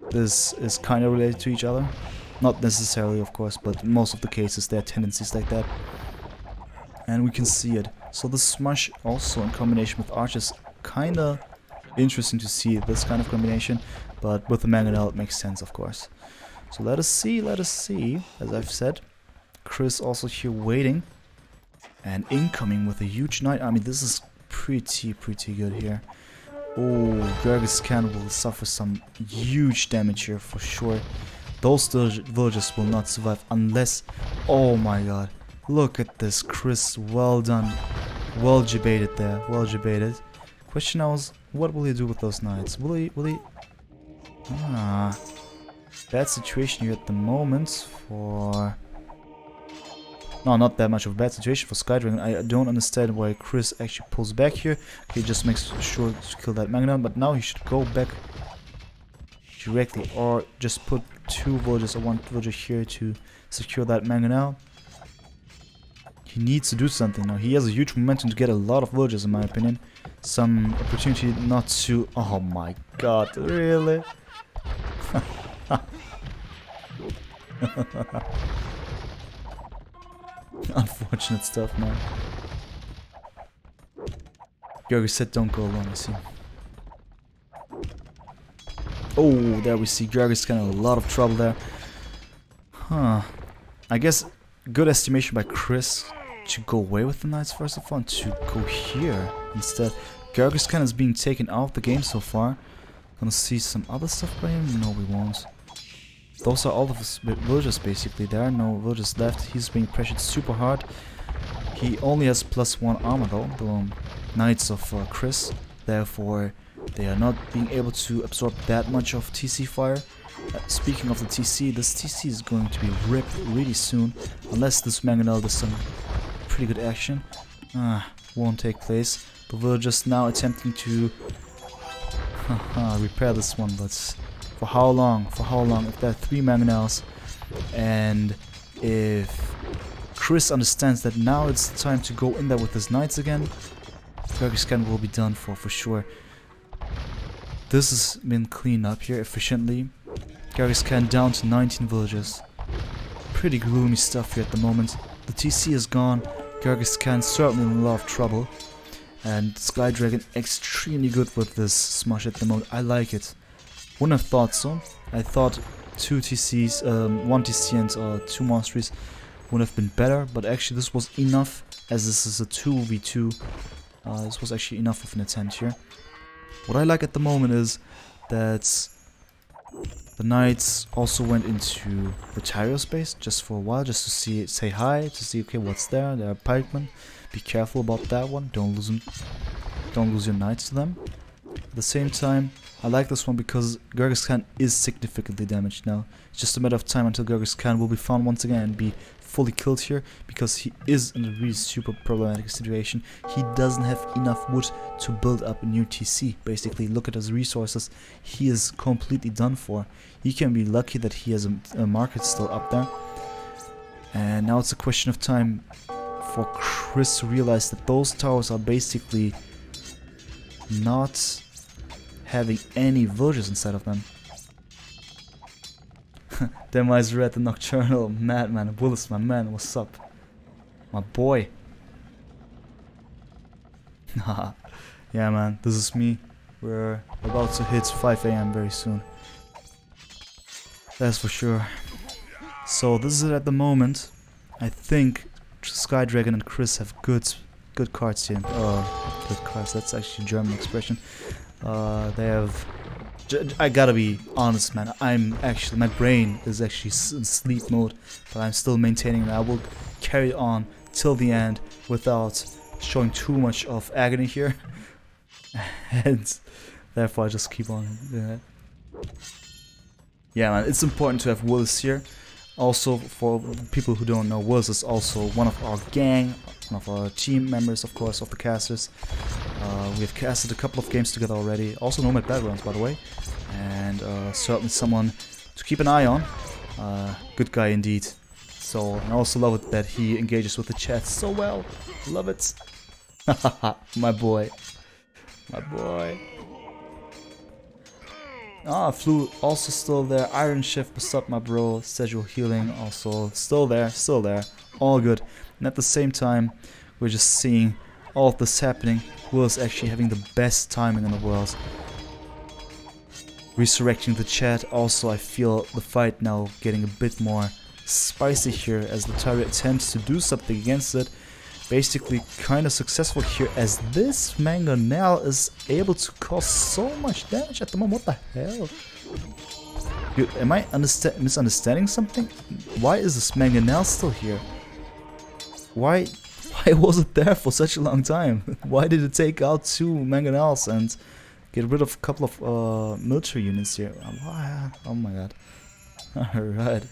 Speaker 1: this is kind of related to each other. Not necessarily, of course, but in most of the cases there are tendencies like that. And we can see it. So the smash also in combination with archers, kind of interesting to see this kind of combination. But with the mangonel it makes sense, of course. So let us see, as I've said. Chris also here waiting. And incoming with a huge knight army. This is pretty good here. Oh, GergisKan will suffer some huge damage here for sure. Those villagers will not survive unless... Oh my god. Look at this, Chris. Well done. Well debated there. Well debated. Question now is, what will he do with those knights? Will he... Ah... Bad situation here at the moment for... No, not that much of a bad situation for Skydragon. I don't understand why Chris actually pulls back here. He just makes sure to kill that Magnon, but now he should go back. He directly, or just put 2 villagers or 1 villager here to secure that mangonel. He needs to do something now. He has a huge momentum to get a lot of villagers, in my opinion. Some opportunity not to... Oh my god, really? Unfortunate stuff, man. Gergis said don't go alone, I see. Oh, there we see Gergis kind of a lot of trouble there. Huh. I guess good estimation by Chris to go away with the knights first of all and to go here instead. GergisKan is being taken out of the game so far. Gonna see some other stuff by him? No, we won't. Those are all of his villagers basically. There are no villagers left. He's being pressured super hard. He only has +1 armor though, the knights of Chris. Therefore, they are not being able to absorb that much of TC fire. Speaking of the TC, this TC is going to be ripped really soon. Unless this mangonel does some pretty good action. Won't take place. The villagers now attempting to repair this one, but for how long? For how long? If there are 3 mangonels, and if Chris understands that now it's time to go in there with his knights again, GergisKan will be done for sure. This has been cleaned up here efficiently. GergisKan down to 19 villagers. Pretty gloomy stuff here at the moment. The TC is gone. GergisKan certainly in a lot of trouble. And Sky Dragon extremely good with this smash at the moment. I like it. Wouldn't have thought so. I thought 2 TCs, 1 TC and 2 monsters would have been better. But actually this was enough, as this is a 2v2. This was actually enough of an attempt here. What I like at the moment is that the knights also went into Lotario space just for a while, just to say hi, to see okay what's there. There are pikemen. Be careful about that one. Don't lose them. Don't lose your knights to them. At the same time, I like this one because GergisKan is significantly damaged now. It's just a matter of time until GergisKan will be found once again and be fully killed here, because he is in a really super problematic situation. He doesn't have enough wood to build up a new TC. Basically, look at his resources. He is completely done for. He can be lucky that he has a market still up there. And now it's a question of time for Chris to realize that those towers are basically not having any villagers inside of them. Them eyes red, the Nocturnal Madman. Willis, my man, what's up? My boy. Yeah, man, this is me. We're about to hit 5 AM very soon. That's for sure. So this is it at the moment. I think Sky Dragon and Chris have good cards here. Good cards, that's actually a German expression. They have... I gotta be honest, man. My brain is actually in sleep mode, but I'm still maintaining it. I will carry on till the end without showing too much of agony here, and therefore I just keep on doing that. Yeah, man, it's important to have Willis here. Also, for people who don't know, Willis is also one of our gang, one of our team members, of course, of the casters. We have casted a couple of games together already. Also Nomad Battlegrounds, by the way. And certainly someone to keep an eye on. Good guy indeed. So, I also love it that he engages with the chat so well. Love it. My boy. My boy. Flu also still there. Iron Shift, what's up, my bro? Schedule Healing also still there, all good. And at the same time, we're just seeing all of this happening. Will is actually having the best timing in the world. Resurrecting the chat. Also, I feel the fight now getting a bit more spicy here as Lotario attempts to do something against it. Basically kind of successful here, as this mangonel is able to cause so much damage at the moment. What the hell? Dude, am I misunderstanding something? Why is this mangonel still here? Why was it there for such a long time? Why did it take out 2 mangonels and get rid of a couple of military units here? Oh my god. Alright.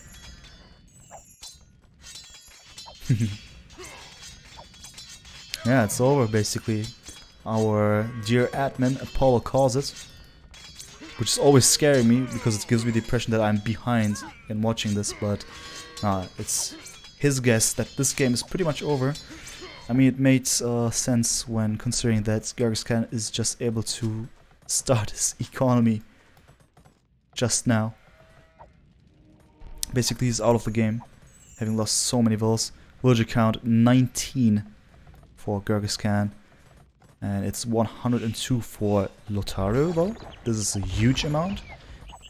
Speaker 1: Yeah, it's over basically. Our dear admin Apollo calls it. which is always scaring me because it gives me the impression that I'm behind in watching this, but it's his guess that this game is pretty much over. I mean, it made sense when considering that GergisKan is just able to start his economy just now. Basically, he's out of the game, having lost so many villas. Villager count 19 for GergisKan, and it's 102 for Lotario though. This is a huge amount.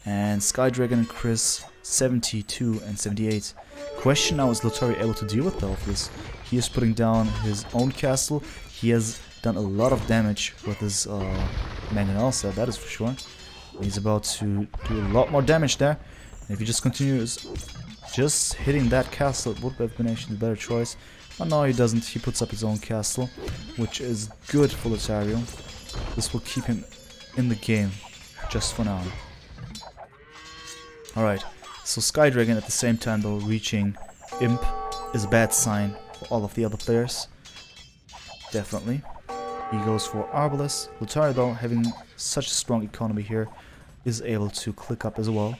Speaker 1: And Skydragon and Chris 72 and 78. Question now, is Lotario able to deal with all of this? He is putting down his own castle. He has done a lot of damage with his mangonel set, that is for sure. He's about to do a lot more damage there. And if he just continues just hitting that castle, it would have been actually the better choice. But no, he doesn't. He puts up his own castle, which is good for Lotario. This will keep him in the game, just for now. Alright, so Skydragon at the same time though reaching Imp is a bad sign for all of the other players. Definitely. He goes for Arbalest. Lotario though, having such a strong economy here, is able to click up as well.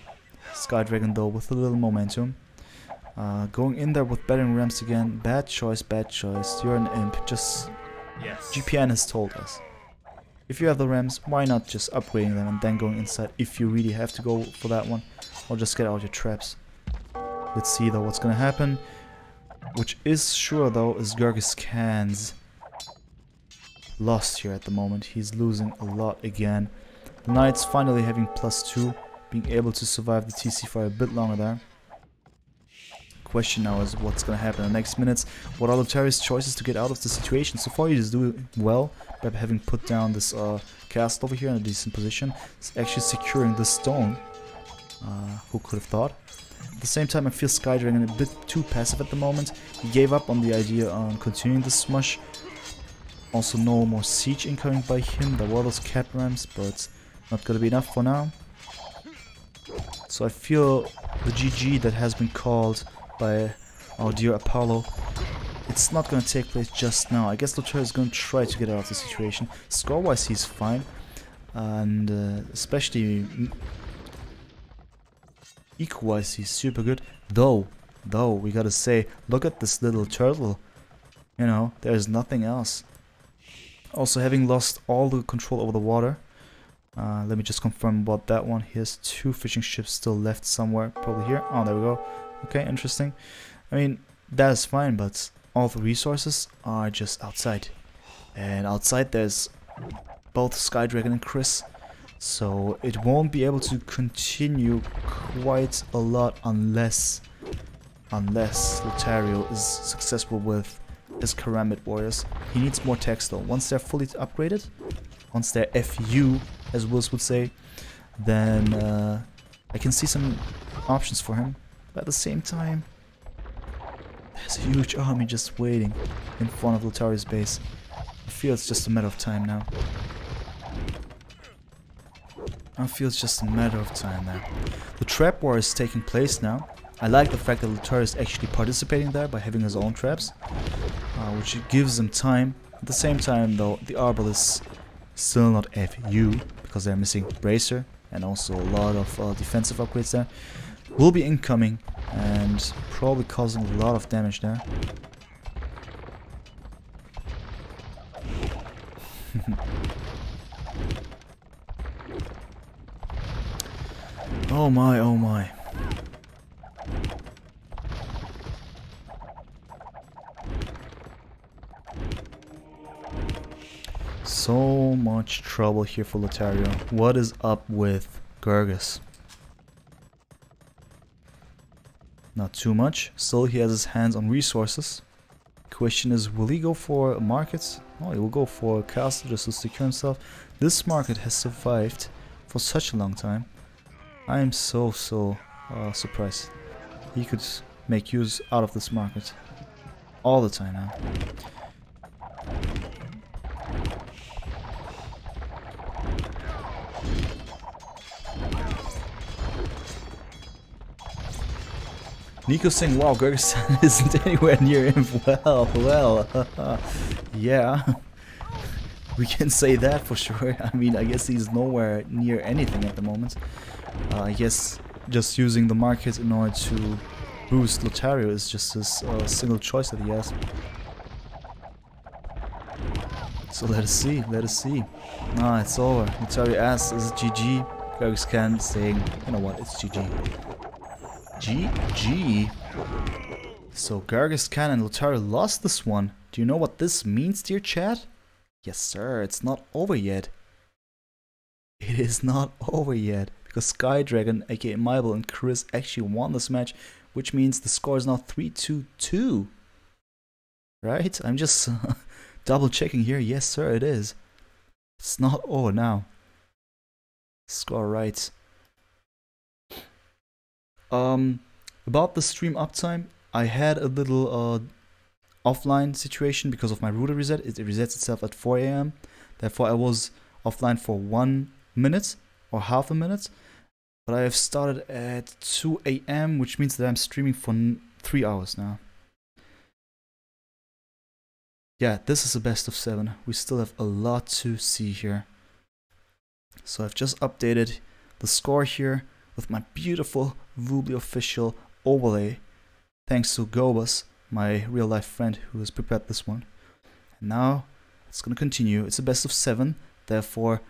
Speaker 1: Skydragon though with a little momentum. Going in there with battering rams again. Bad choice, bad choice. You're an Imp. Just yes. GPN has told us. If you have the rams, why not just upgrading them and then going inside if you really have to go for that one. Or just get out your traps. Let's see though what's gonna happen. Which is sure though is GergisKan's lost here at the moment. He's losing a lot again. The Knights finally having +2, being able to survive the TC for a bit longer there. Question now is what's gonna happen in the next minutes. What are Lotario's choices to get out of the situation? So far he is doing well by having put down this castle over here in a decent position. It's actually securing the stone. Who could have thought? At the same time I feel Skydragon a bit too passive at the moment. He gave up on the idea on continuing the smush. Also no more siege incoming by him. There were those cat rams, but not gonna be enough for now. So I feel the GG that has been called by our dear Apollo, it's not gonna take place just now. I guess Lotario is gonna try to get out of the situation. Score-wise he's fine, and especially eco-wise he's super good. Though we gotta say, look at this little turtle. You know, there's nothing else. Also having lost all the control over the water. Let me just confirm about that one. He has 2 fishing ships still left somewhere, probably here. Oh, there we go. Okay, interesting. I mean, that is fine, but all the resources are just outside. And outside there's both Skydragon and Chris. So it won't be able to continue quite a lot unless Lotario is successful with his Karambit warriors. He needs more techs though. Once they're fully upgraded, once they're FU, as Wills would say, then I can see some options for him. But at the same time, there's a huge army just waiting in front of Lotario's base. I feel it's just a matter of time now. I feel it's just a matter of time now. The trap war is taking place now. I like the fact that Lotario is actually participating there by having his own traps, which gives him time. At the same time though, the Arbal is still not FU because they're missing Bracer and also a lot of defensive upgrades there. Will be incoming and probably causing a lot of damage there. Oh my, oh my. So much trouble here for Lotario. What is up with Gergis? Not too much. Still he has his hands on resources. Question is, will he go for a market? Oh, he will go for a castle just to secure himself. This market has survived for such a long time. I am so surprised. He could make use out of this market all the time now. Nico saying, wow, GergisKan isn't anywhere near him. Well, yeah. We can say that for sure. I mean, I guess he's nowhere near anything at the moment. I guess just using the market in order to boost Lotario is just his single choice that he has. So let us see, let us see. Ah, it's over. Lotario asks, is it GG? GergisKan saying, you know what, it's GG. GG. So GergisKan and Lotario lost this one. Do you know what this means, dear chat? Yes sir, it's not over yet. It is not over yet. Because Skydragon, aka Mibel, and Chris actually won this match, which means the score is now 3-2-2. Right? I'm just double checking here. Yes sir, it is. It's not over now. Score right. About the stream uptime, I had a little offline situation because of my router reset. It resets itself at 4 AM. Therefore, I was offline for 1 minute or half a minute. But I have started at 2 AM, which means that I'm streaming for 3 hours now. Yeah, this is a best of 7. We still have a lot to see here. So I've just updated the score here with my beautiful Woobly official overlay. Thanks to Gobus, my real life friend who has prepared this one. And now it's gonna continue. It's a best of 7. Therefore,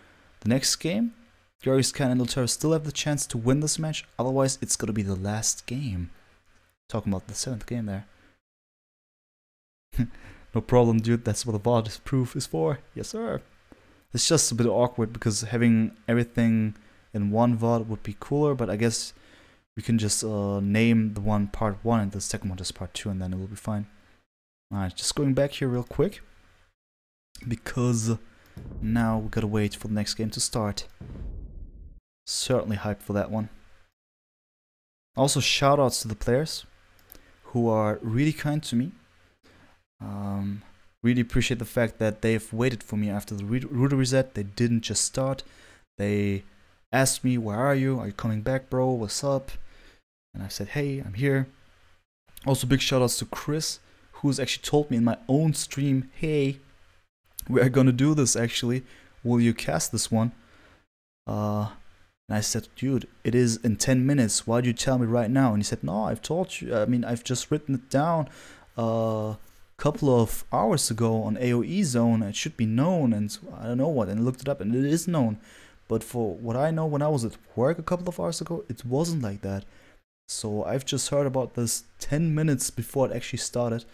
Speaker 1: the next game, GergisKan and Lotario still have the chance to win this match. Otherwise, it's gonna be the last game. Talking about the 7th game there. No problem, dude. That's what the VOD proof is for. Yes, sir. It's just a bit awkward because having everything in one VOD would be cooler, but I guess we can just name the one part 1 and the second one just part 2, and then it will be fine. Alright, just going back here real quick, because now we gotta wait for the next game to start. Certainly hyped for that one. Also, shoutouts to the players who are really kind to me. Really appreciate the fact that they've waited for me after the router reset. They didn't just start. They asked me, where are you? Are you coming back, bro? What's up? And I said, hey, I'm here. Also, big shoutouts to Chris, who's actually told me in my own stream, hey, we're gonna do this actually. Will you cast this one? And I said, dude, it is in 10 minutes. Why'd you tell me right now? And he said, no, I've told you. I mean, I've just written it down couple of hours ago on AOE Zone. It should be known, and I don't know what, and I looked it up and it is known. But for what I know, when I was at work a couple of hours ago, it wasn't like that. So I've just heard about this 10 minutes before it actually started,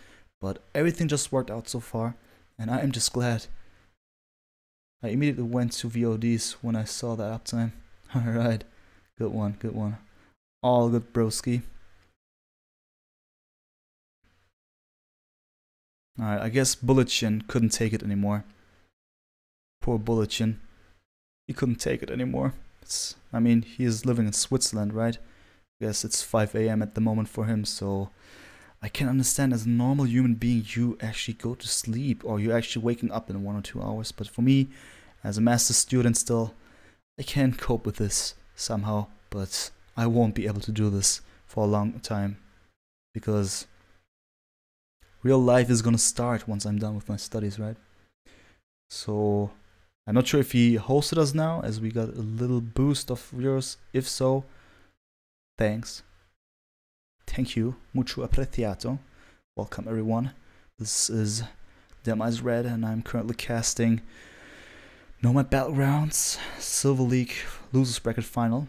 Speaker 1: but everything just worked out so far, and I am just glad. I immediately went to VODs when I saw that uptime. Alright, good one, good one. All good, broski. Alright, I guess Bulletchin couldn't take it anymore. Poor Bulletchin. He couldn't take it anymore. I mean, he is living in Switzerland, right? I guess it's 5 AM at the moment for him, so I can understand as a normal human being you actually go to sleep, or you're actually waking up in 1 or 2 hours. But for me, as a master's student still, I can cope with this somehow, but I won't be able to do this for a long time, because real life is gonna start once I'm done with my studies, right? So I'm not sure if he hosted us now, as we got a little boost of viewers. If so, thanks. Thank you. Mucho apreciado. Welcome everyone. This is Dem Eyes Red, and I'm currently casting Nomad Battlegrounds Silver League Losers Bracket Final.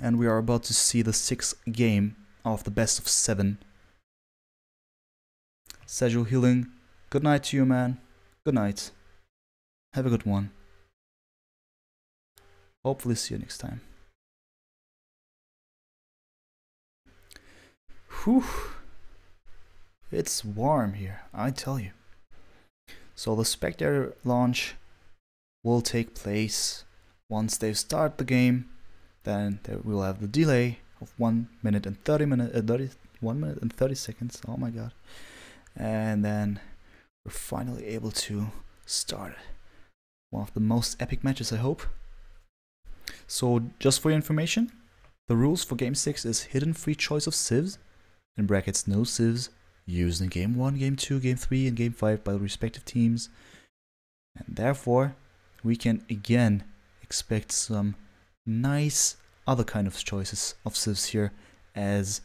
Speaker 1: And we are about to see the 6th game of the best of 7. Sagil Healing, good night to you, man. Good night. Have a good one. Hopefully see you next time. Whew. It's warm here, I tell you. So the spectator launch will take place once they start the game. Then we'll have the delay of 1 minute and 1 minute and 30 seconds. Oh my god. And then we're finally able to start it. One of the most epic matches, I hope. So just for your information, the rules for game 6 is hidden free choice of civs, in brackets no civs, used in game 1, game 2, game 3, and game 5 by the respective teams. And therefore, we can again expect some nice other kind of choices of civs here, as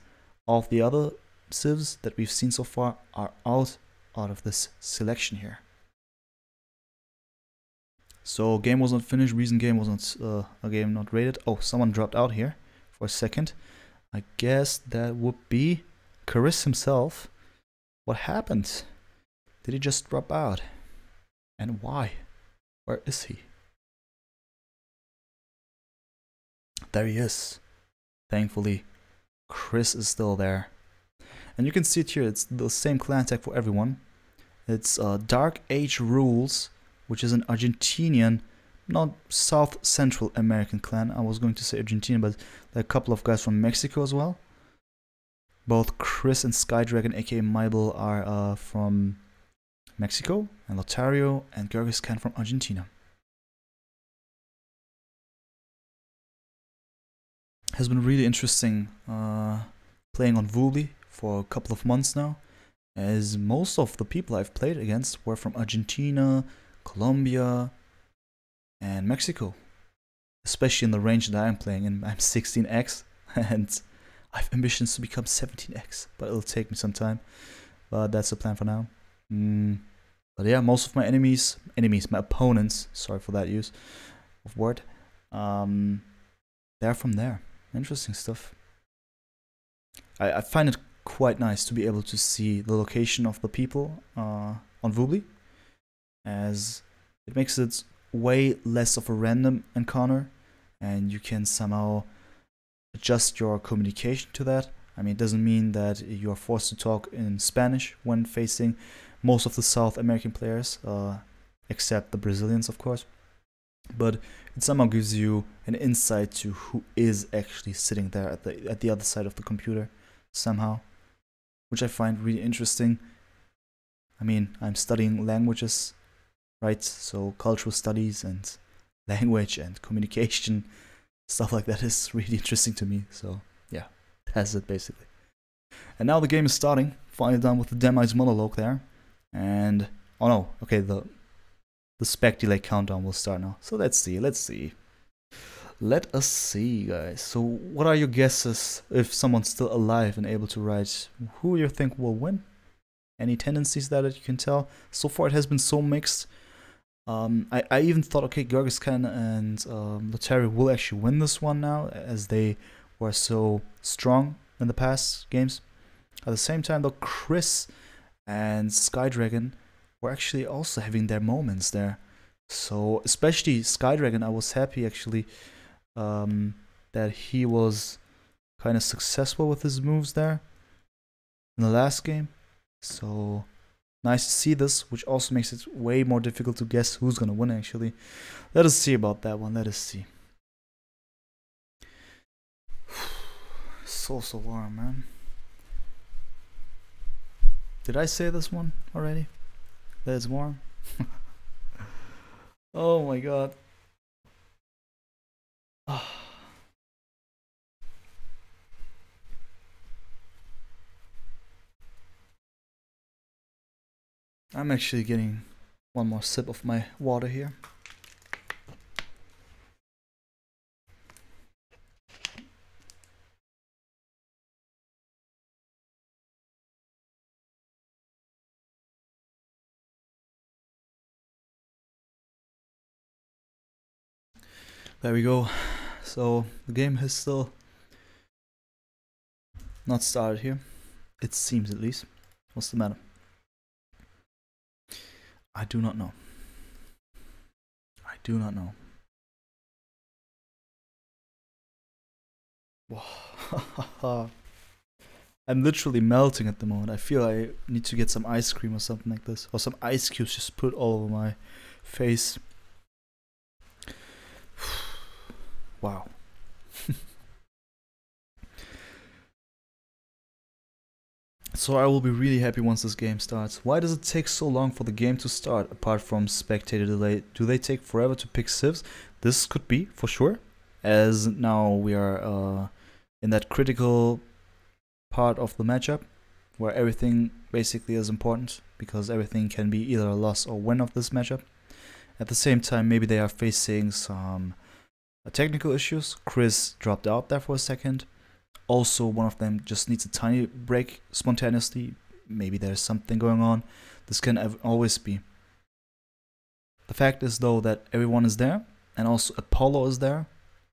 Speaker 1: all of the other civs that we've seen so far are out of this selection here. So game was not finished, reason game was not a game not rated. Oh, someone dropped out here for a second. I guess that would be Chirris himself. What happened? Did he just drop out? And why? Where is he? There he is. Thankfully, Chris is still there. And you can see it here, it's the same clan tag for everyone. It's Dark Age Rules, which is an Argentinian, not South Central American clan. I was going to say Argentina, but there are a couple of guys from Mexico as well. Both Chris and Skydragon, aka Mibel, are from Mexico, and Lotario and GergisKan from Argentina. Has been really interesting playing on Vooly for a couple of months now, as most of the people I've played against were from Argentina, Colombia, and Mexico. Especially in the range that I'm playing in. I'm 16x, and I have ambitions to become 17x, but it'll take me some time. But that's the plan for now. But yeah, most of my my opponents, sorry for that use of word, they're from there. Interesting stuff. I find it quite nice to be able to see the location of the people on Vooly, as it makes it way less of a random encounter, and you can somehow adjust your communication to that. I mean, it doesn't mean that you are forced to talk in Spanish when facing most of the South American players, except the Brazilians, of course. But it somehow gives you an insight to who is actually sitting there at the other side of the computer, somehow, which I find really interesting. I mean, I'm studying languages, right? So cultural studies and language and communication, stuff like that is really interesting to me. So yeah, that's it basically. And now the game is starting. Finally done with the Demite's monologue there. And oh no, okay, the spec delay countdown will start now. So let's see. Let us see, guys. So what are your guesses, if someone's still alive and able to write, who you think will win? Any tendencies that you can tell? So far it has been so mixed. I even thought, okay, GergisKan and Lotario will actually win this one now, as they were so strong in the past games. At the same time though, Chris and Skydragon were actually also having their moments there. So especially Skydragon, I was happy actually that he was kind of successful with his moves there in the last game. So nice to see this, which also makes it way more difficult to guess who's gonna win actually. Let us see about that one, let us see. So warm, man. Did I say this one already? That it's warm? Oh my god. I'm actually getting one more sip of my water here. There we go. So the game has still not started here. It seems, at least. What's the matter? I do not know. I do not know. I'm literally melting at the moment. I feel I need to get some ice cream or something like this. Or some ice cubes just put all over my face. Wow. So I will be really happy once this game starts. Why does it take so long for the game to start, apart from spectator delay? Do they take forever to pick civs? This could be, for sure, as now we are in that critical part of the matchup, where everything basically is important, because everything can be either a loss or win of this matchup. At the same time, maybe they are facing some technical issues. Chris dropped out there for a second. Also, one of them just needs a tiny break spontaneously. Maybe there's something going on. This can always be. The fact is, though, that everyone is there, and also Apollo is there,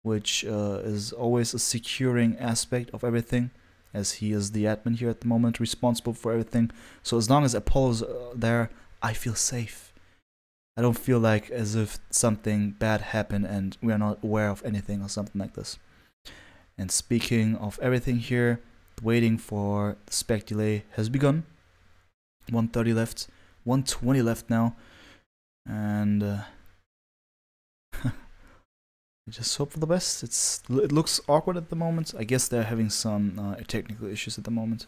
Speaker 1: which is always a securing aspect of everything, as he is the admin here at the moment, responsible for everything. So as long as Apollo's there, I feel safe. I don't feel like as if something bad happened and we are not aware of anything or something like this. And speaking of everything here, waiting for the spec delay has begun. 130 left, 120 left now, and I just hope for the best. It looks awkward at the moment. I guess they're having some technical issues at the moment.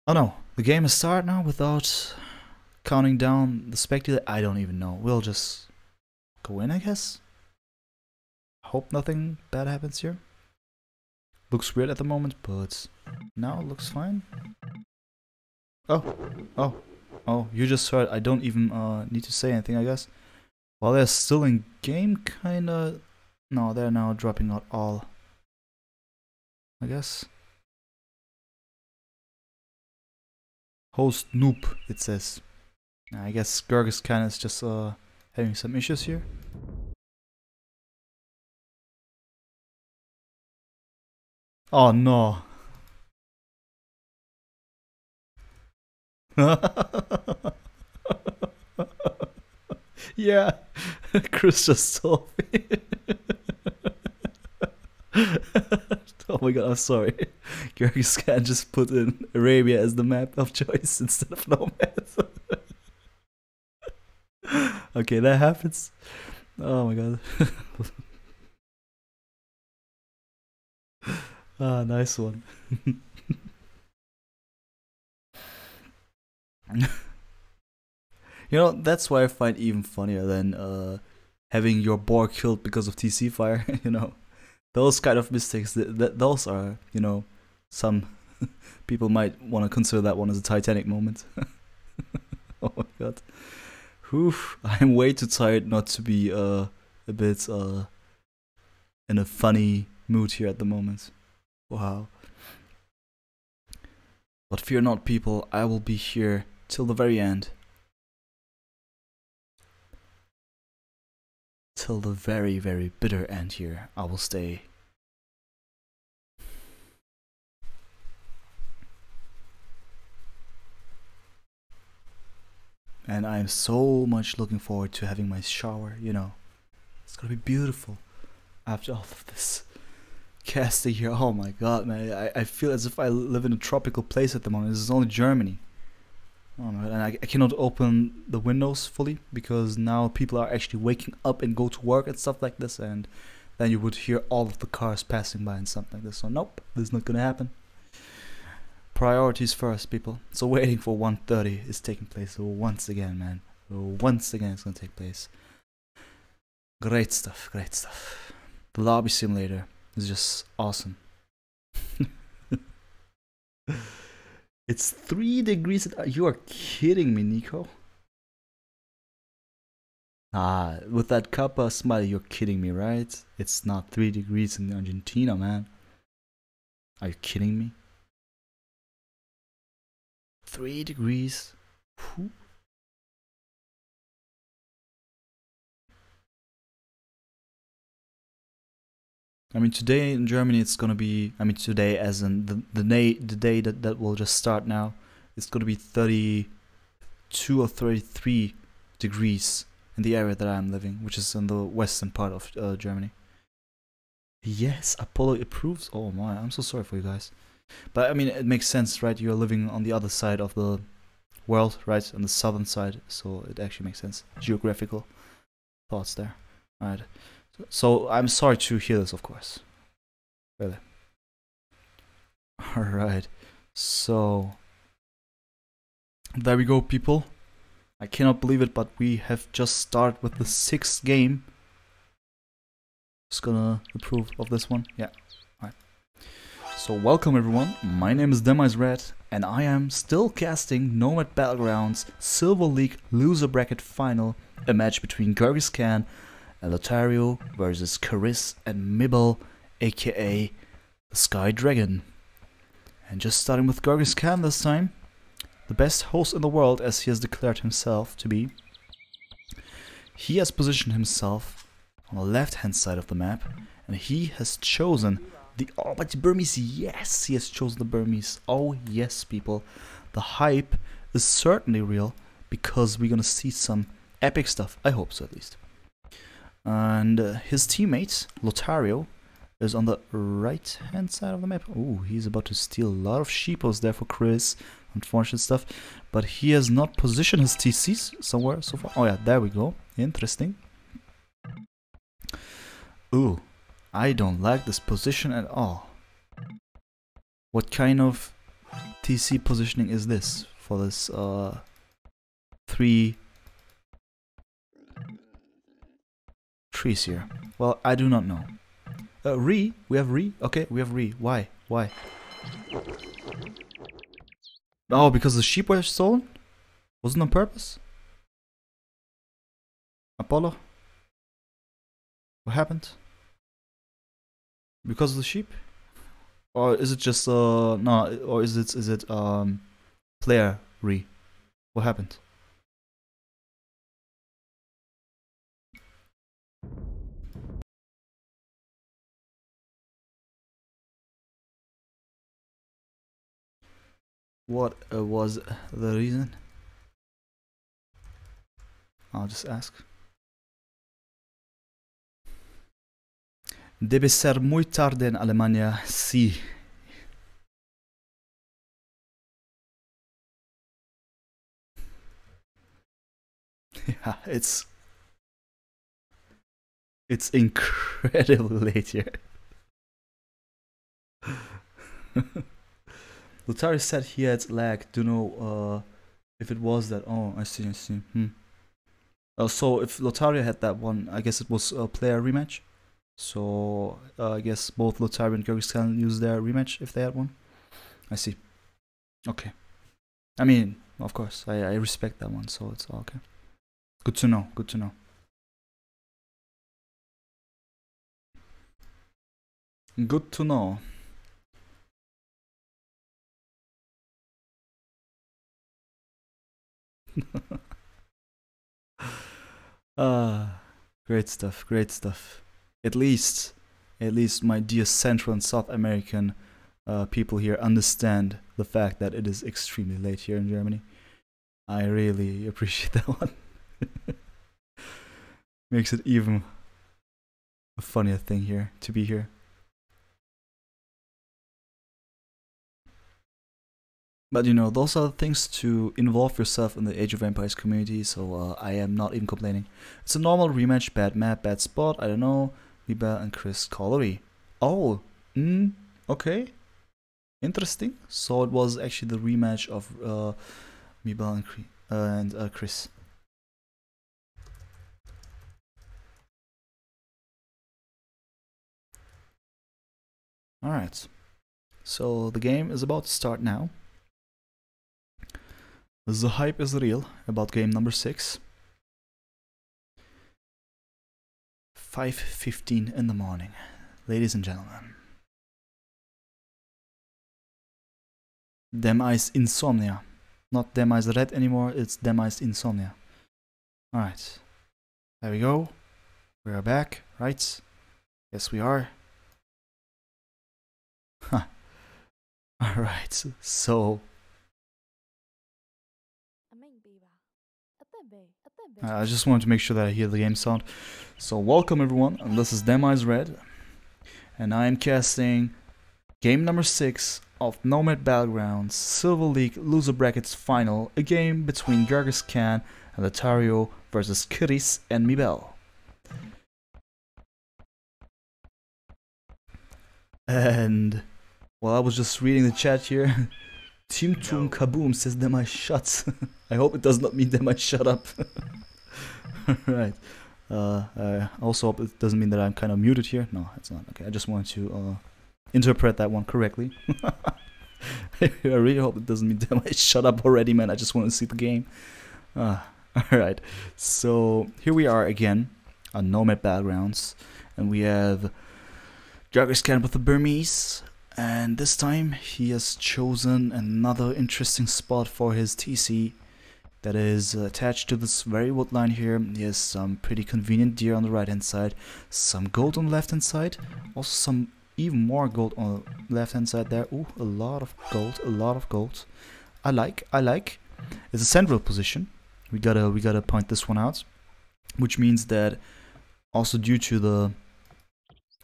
Speaker 1: Oh no, the game has started now without counting down the spec delay. I don't even know. We'll just go in, I guess. Hope nothing bad happens here. Looks weird at the moment, but now it looks fine. Oh, you just heard. I don't even need to say anything, I guess. While they're still in game, kinda. No, they're now dropping out all, I guess. Host noob, it says. I guess GergisKan is just having some issues here. Oh no. Yeah, Chris just told me. Oh my god, I'm sorry. GergisKan just put in Arabia as the map of choice instead of Nomad. Okay, that happens. Oh my god. Ah, nice one. You know, that's why I find even funnier than having your boar killed because of TC fire. You know, those kind of mistakes. Those are, you know, some people might want to consider that one as a Titanic moment. Oh my god. Oof, I'm way too tired not to be a bit in a funny mood here at the moment. Wow. But fear not, people, I will be here till the very end. Till the very, very bitter end here, I will stay. And I am so much looking forward to having my shower, you know. It's gonna be beautiful after all of this casting here. Oh my god, man. I feel as if I live in a tropical place at the moment. This is only Germany. Oh my god, and I cannot open the windows fully because now people are actually waking up and go to work and stuff like this, and then you would hear all of the cars passing by and something like this. So nope, this is not gonna happen. Priorities first, people. So waiting for 1:30 is taking place. So once again, man. Once again it's gonna take place. Great stuff, great stuff. The lobby simulator is just awesome. It's 3 degrees. You are kidding me, Nico. Ah, with that Kappa smile, you're kidding me, right? It's not 3 degrees in Argentina, man. Are you kidding me? 3 degrees? Whew. I mean, today in Germany it's gonna be, I mean today as in the day that will just start now, it's gonna be 32 or 33 degrees in the area that I'm living, which is in the western part of Germany. Yes, Apollo approves. Oh my, I'm so sorry for you guys. But I mean, it makes sense, right? You're living on the other side of the world, right? On the southern side, so it actually makes sense. Geographical thoughts there. Alright. So I'm sorry to hear this, of course. Really. Alright. So there we go, people. I cannot believe it, but we have just started with the 6th game. Just gonna approve of this one. Yeah. Alright. So welcome everyone, my name is Red, and I am still casting Nomad Battlegrounds Silver League Loser Bracket Final, a match between GergisKan+Lotario versus Chirris+Mibel, aka the Sky Dragon. And just starting with GergisKan this time, the best host in the world as he has declared himself to be. He has positioned himself on the left hand side of the map, and he has chosen the almighty Burmese. Yes, he has chosen the Burmese. Oh yes, people. The hype is certainly real because we're gonna see some epic stuff. I hope so, at least. And his teammate, Lotario, is on the right hand side of the map. Oh, he's about to steal a lot of sheepos there for Chris. Unfortunate stuff. But he has not positioned his TCs somewhere so far. Oh yeah, there we go. Interesting. Ooh. I don't like this position at all. What kind of TC positioning is this for this 3 trees here? Well, I do not know. We have Re? Okay, we have Re. Why? Why? Oh, because the sheep were stolen? Wasn't on purpose? Apollo? What happened? Because of the sheep? Or is it just no, or is it player Re? What happened? What was the reason? I'll just ask. Debe ser muy tarde en Alemania, sí. Yeah, it's incredibly late here. Lotario said he had lag. Do know if it was that. Oh, I see. So if Lotario had that one, I guess it was a player rematch. So I guess both Lotario and GergisKan use their rematch if they had one. I see. Okay. I mean, of course, I respect that one, so it's all okay. Good to know. Good to know. Good to know. Great stuff. Great stuff. At least my dear Central and South American people here understand the fact that it is extremely late here in Germany. I really appreciate that one. Makes it even a funnier thing here to be here. But you know, those are the things to involve yourself in the Age of Empires community, so I am not even complaining. It's a normal rematch, bad map, bad spot, I don't know. Mibel and Chris Collery. Oh, okay. Interesting. So it was actually the rematch of Mibel and Chris. Alright. So the game is about to start now. The hype is real about game number 6. 5:15 in the morning, ladies and gentlemen. Dem Ice Insomnia. Not Dem Ice Red anymore, it's Dem Ice Insomnia. Alright. There we go. We are back, right? Yes, we are. Huh. Alright, so I just wanted to make sure that I hear the game sound. So welcome everyone, and this is Dem Ice Red, and I am casting game number 6 of Nomad Battlegrounds Silver League Loser Brackets Final, a game between GergisKan+Lotario versus Chirris+Mibel. And while I was just reading the chat here, Team Toon Kaboom says Dem Ice shuts. I hope it does not mean Dem Ice shut up. Right. I also hope it doesn't mean that I'm kind of muted here. No, it's not. Okay, I just wanted to interpret that one correctly. I really hope it doesn't mean damage. Shut up already, man. I just want to see the game. Alright, so here we are again on Nomad Battlegrounds, and we have GergisKan with the Burmese, and this time he has chosen another interesting spot for his TC that is attached to this very wood line here. He has some pretty convenient deer on the right hand side, some gold on the left hand side, also some even more gold on the left hand side there. Ooh, a lot of gold, a lot of gold. I like. It's a central position. We gotta point this one out, which means that also due to the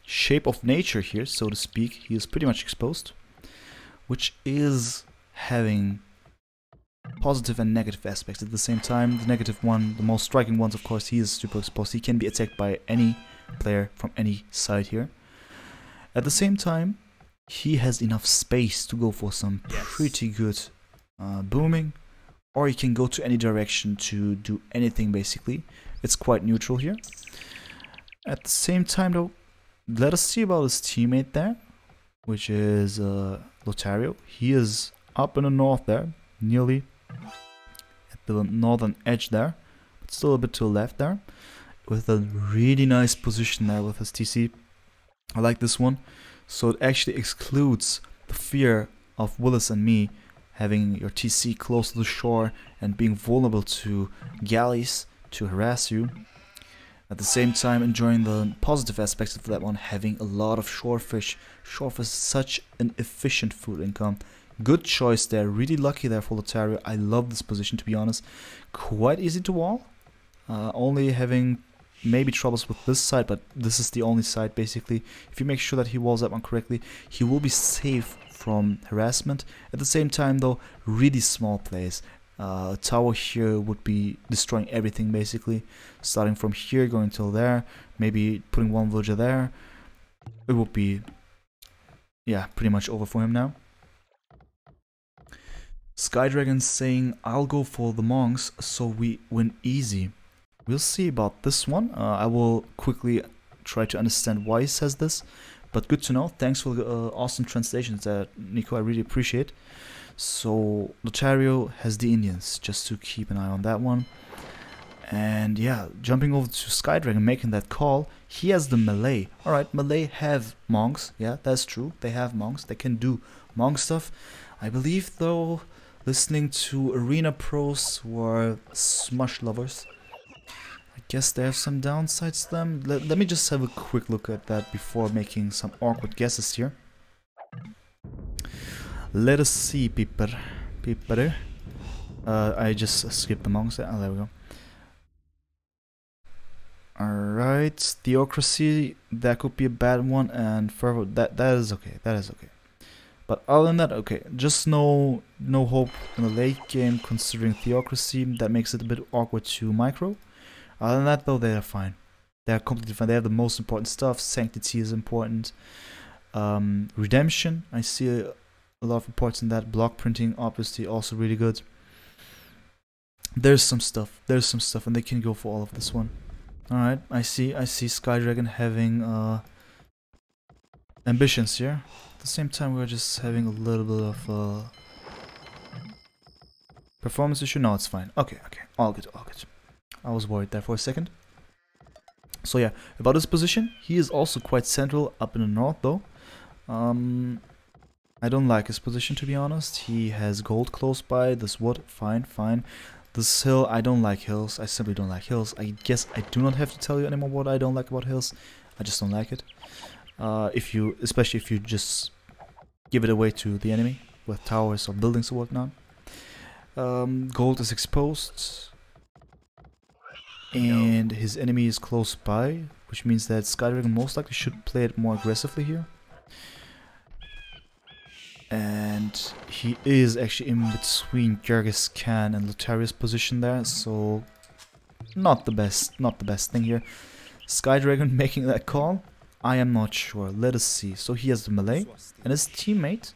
Speaker 1: shape of nature here, so to speak, he is pretty much exposed, which is having positive and negative aspects at the same time. The negative one, the most striking ones, of course, he is super exposed. He can be attacked by any player from any side here. At the same time, he has enough space to go for some pretty good booming, or he can go to any direction to do anything basically. It's quite neutral here. At the same time though, let us see about his teammate there, which is Lotario. He is up in the north there, nearly at the northern edge there, but still a bit to the left there, with a really nice position there with his TC. I like this one, so it actually excludes the fear of Willis and me having your TC close to the shore and being vulnerable to galleys to harass you. At the same time, enjoying the positive aspects of that one, having a lot of shorefish. Shorefish is such an efficient food income. Good choice there, really lucky there for Lotario. I love this position, to be honest. Quite easy to wall, only having maybe troubles with this side, but this is the only side basically. If you make sure that he walls that one correctly, he will be safe from harassment. At the same time though, really small plays. A tower here would be destroying everything basically, starting from here going till there, maybe putting one villager there. It would be, yeah, pretty much over for him now. Skydragon saying, I'll go for the monks so we win easy. We'll see about this one. I will quickly try to understand why he says this, but good to know. Thanks for the awesome translations there, Nico. I really appreciate. So Lotario has the Indians, just to keep an eye on that one. And yeah, jumping over to Skydragon, making that call. He has the Malay. Alright, Malay have monks. Yeah, that's true. They have monks. They can do monk stuff. I believe though, listening to arena pros who are smush lovers, I guess they have some downsides to them. Let me just have a quick look at that before making some awkward guesses here. Let us see, people. I just skipped the monks. Oh, there we go. Alright, theocracy, that could be a bad one, and further, that is okay. That is okay. But other than that, okay, just no hope in the late game considering theocracy. That makes it a bit awkward to micro. Other than that though, they are fine. They are completely fine. They have the most important stuff. Sanctity is important. Redemption, I see a lot of reports in that. Block printing, obviously, also really good. There's some stuff, and they can go for all of this one. Alright, I see Skydragon having ambitions here. At the same time, we're just having a little bit of performance issue. No, it's fine. Okay, all good. I was worried there for a second. So yeah, about his position, he is also quite central up in the north though. I don't like his position, to be honest. He has gold close by, this wood, fine. This hill, I don't like hills. I simply don't like hills. I guess I do not have to tell you anymore what I don't like about hills. I just don't like it. Especially if you just give it away to the enemy with towers or buildings or whatnot. Gold is exposed, and his enemy is close by, which means that Skydragon most likely should play it more aggressively here. And he is actually in between GergisKan and Lotario's position there, so not the best thing here. Skydragon making that call, I am not sure. Let us see. So he has the Malay and his teammate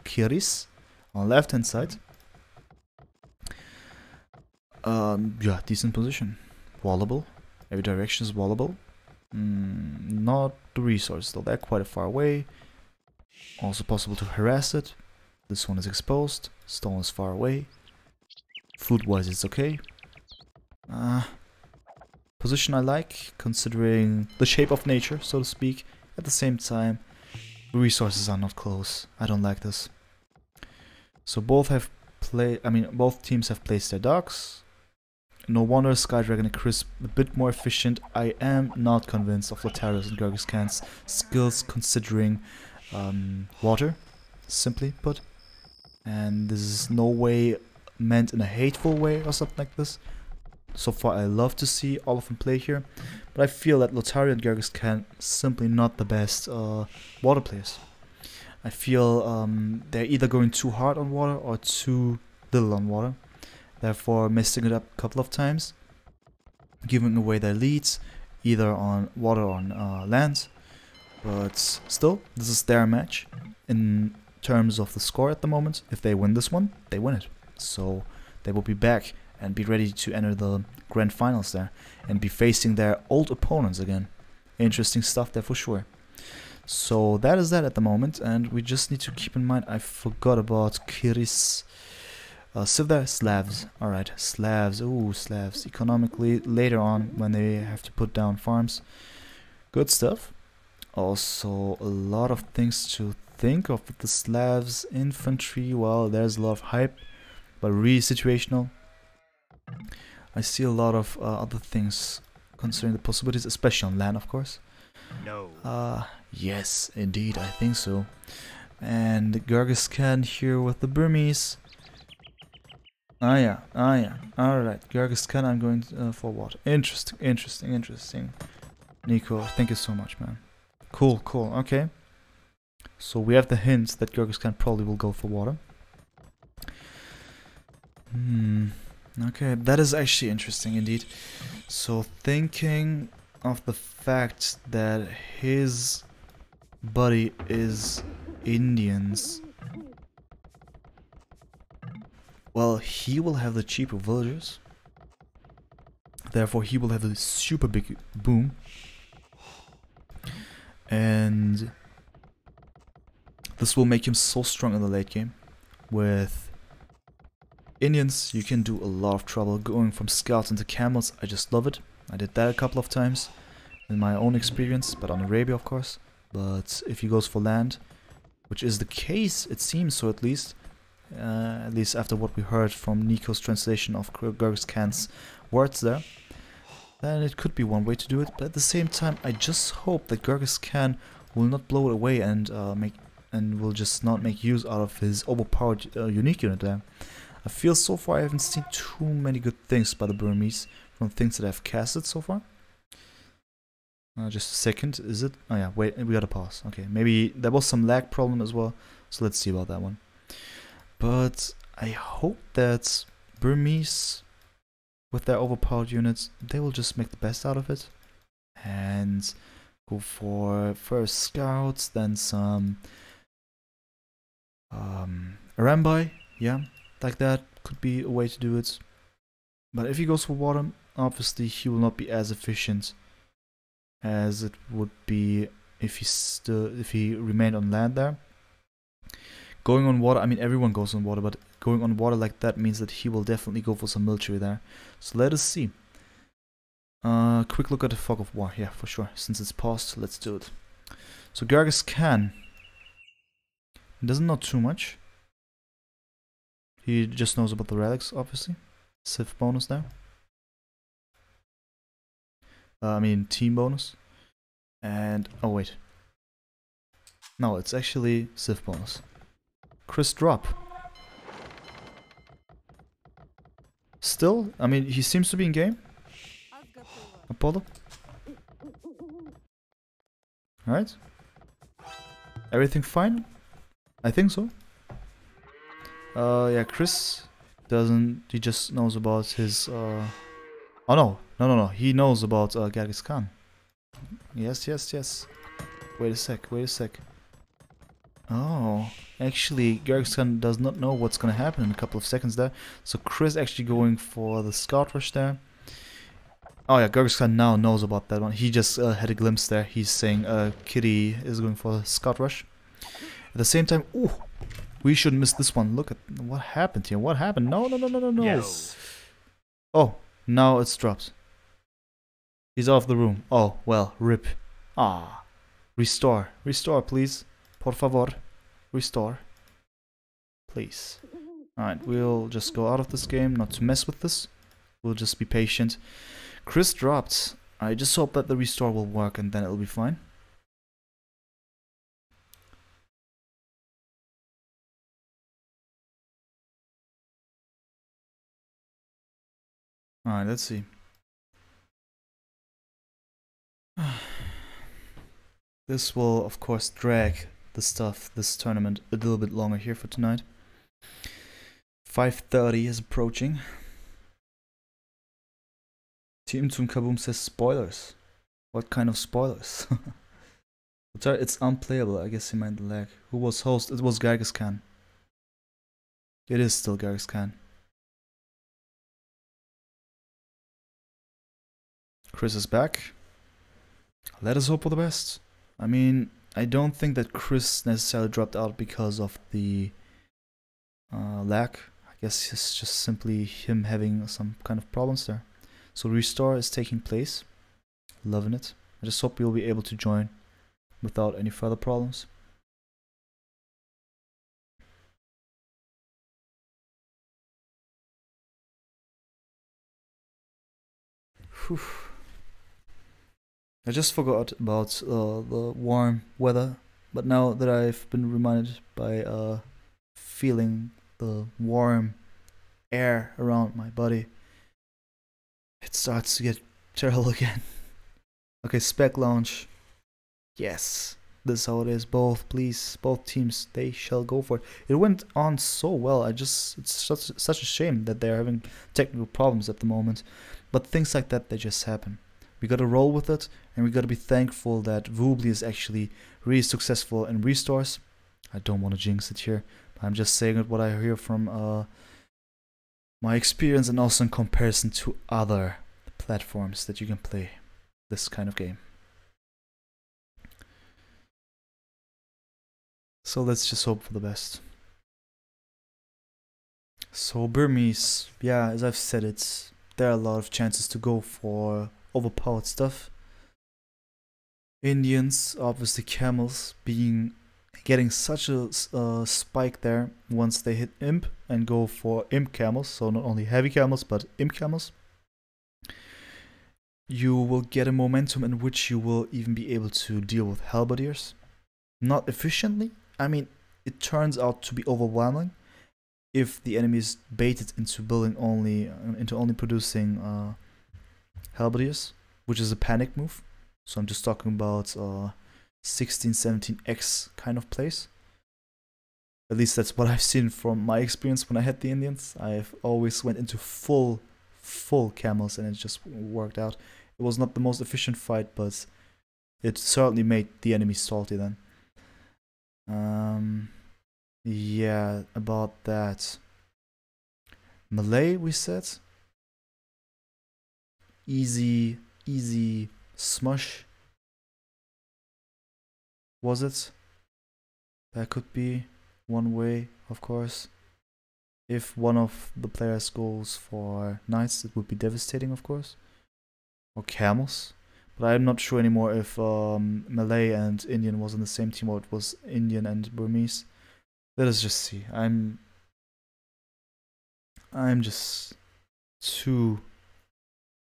Speaker 1: Chirris on the left hand side. Yeah, decent position. Wallable. Every direction is wallable. Not the resources though, they're quite far away. Also possible to harass it. This one is exposed. Stone is far away. Food-wise, it's okay. Position I like, considering the shape of nature, so to speak. At the same time, the resources are not close. I don't like this. So both teams have placed their docks. No wonder Skydragon and Chris a bit more efficient. I am not convinced of Lotario's and GergisKan's skills considering water, simply put. And this is no way meant in a hateful way or something like this. So far I love to see all of them play here, but I feel that Lotario and GergisKan simply not the best water players. I feel they're either going too hard on water or too little on water, therefore messing it up a couple of times, giving away their leads either on water or on land. But still, this is their match in terms of the score at the moment. If they win this one, they win it. So they will be back and be ready to enter the grand finals there and be facing their old opponents again. Interesting stuff there for sure. So that is that at the moment, and we just need to keep in mind, I forgot about Chirris. So there, Slavs. Alright, Slavs. Ooh, Slavs. Economically, later on, when they have to put down farms. Good stuff. Also, a lot of things to think of with the Slavs. Infantry, well, there's a lot of hype, but really situational. I see a lot of other things concerning the possibilities, especially on land, of course.
Speaker 2: No.
Speaker 1: Yes, indeed, I think so. And GergisKan here with the Burmese. Yeah. Alright, GergisKan, I'm going for water. Interesting. Nico, thank you so much, man. Cool, okay. So we have the hint that GergisKan probably will go for water. Okay, that is actually interesting indeed. So thinking of the fact that his buddy is Indians, well, he will have the cheaper villagers. Therefore, he will have a super big boom. And this will make him so strong in the late game. With Indians, you can do a lot of trouble going from scouts into camels. I just love it. I did that a couple of times in my own experience, but on Arabia, of course. But if he goes for land, which is the case, it seems so at least after what we heard from Nico's translation of GergisKan's words there, then it could be one way to do it. But at the same time, I just hope that GergisKan will not blow it away and will just not make use out of his overpowered unique unit there. I feel so far I haven't seen too many good things by the Burmese from things that I've casted so far. Just a second, is it? Oh yeah, wait, we gotta pause. Okay, maybe there was some lag problem as well, so let's see about that one. But I hope that Burmese, with their overpowered units, they will just make the best out of it. And go for first scouts, then some Arambai, yeah, like that could be a way to do it. But if he goes for water, obviously he will not be as efficient as it would be if he remained on land there. Going on water, I mean everyone goes on water, but going on water like that means that he will definitely go for some military there. So let us see. Quick look at the fog of war, yeah, for sure. Since it's paused, let's do it. So GergisKan doesn't know too much. He just knows about the relics, obviously. Civ bonus there. I mean team bonus. And oh wait, no, it's actually Civ bonus. Chris drop. Still, I mean, he seems to be in game. Apollo. Alright. Everything fine? I think so. Yeah, Chris doesn't, he just knows about his, oh no, he knows about GergisKan. Yes. Wait a sec. Oh, actually, GergisKan does not know what's gonna happen in a couple of seconds there. So Chris actually going for the scout rush there. Oh yeah, GergisKan now knows about that one. He just had a glimpse there. He's saying Kitty is going for the scout rush. At the same time, ooh, we shouldn't miss this one. Look at what happened here. What happened? No, no, no, no, no, no.
Speaker 2: Yes.
Speaker 1: Oh, now it's dropped. He's out of the room. Oh, well, rip. Ah. Restore. Restore, please. Por favor. Restore. Please. Alright, we'll just go out of this game, not to mess with this. We'll just be patient. Chris dropped. I just hope that the restore will work and then it'll be fine. Alright, let's see. This will, of course, drag this tournament a little bit longer here for tonight. 5:30 is approaching. Team Toon Kaboom says spoilers. What kind of spoilers? It's unplayable. I guess he meant lag. Who was host? It was GergisKan. It is still GergisKan. Chris is back. Let us hope for the best. I mean, I don't think that Chris necessarily dropped out because of the lag. I guess it's just simply him having some kind of problems there. So restore is taking place. Loving it. I just hope you'll be able to join without any further problems. Whew. I just forgot about the warm weather, but now that I've been reminded by feeling the warm air around my body, it starts to get terrible again. Okay, Spec Launch. Yes, this is how it is. Both, please, both teams, they shall go for it. It went on so well. It's such a shame that they're having technical problems at the moment. But things like that, they just happen. We gotta roll with it, and we gotta be thankful that Woobly is actually really successful in restores. I don't want to jinx it here, but I'm just saying it what I hear from my experience and also in comparison to other platforms that you can play this kind of game. So let's just hope for the best. So Burmese, yeah, as I've said, there are a lot of chances to go for overpowered stuff. Indians, obviously camels, getting such a spike there once they hit imp and go for imp camels, so not only heavy camels but imp camels. You will get a momentum in which you will even be able to deal with halberdiers. Not efficiently. I mean, it turns out to be overwhelming if the enemy is baited into only producing halberdiers, which is a panic move. So I'm just talking about 16, 17x kind of plays. At least that's what I've seen from my experience when I had the Indians. I've always went into full camels and it just worked out. It was not the most efficient fight, but it certainly made the enemy salty then. Yeah, about that. Malay, we said. Easy smush. Was it? That could be one way, of course. If one of the players goes for knights, it would be devastating, of course. Or camels. But I'm not sure anymore if Malay and Indian was on the same team or it was Indian and Burmese. Let us just see. I'm just too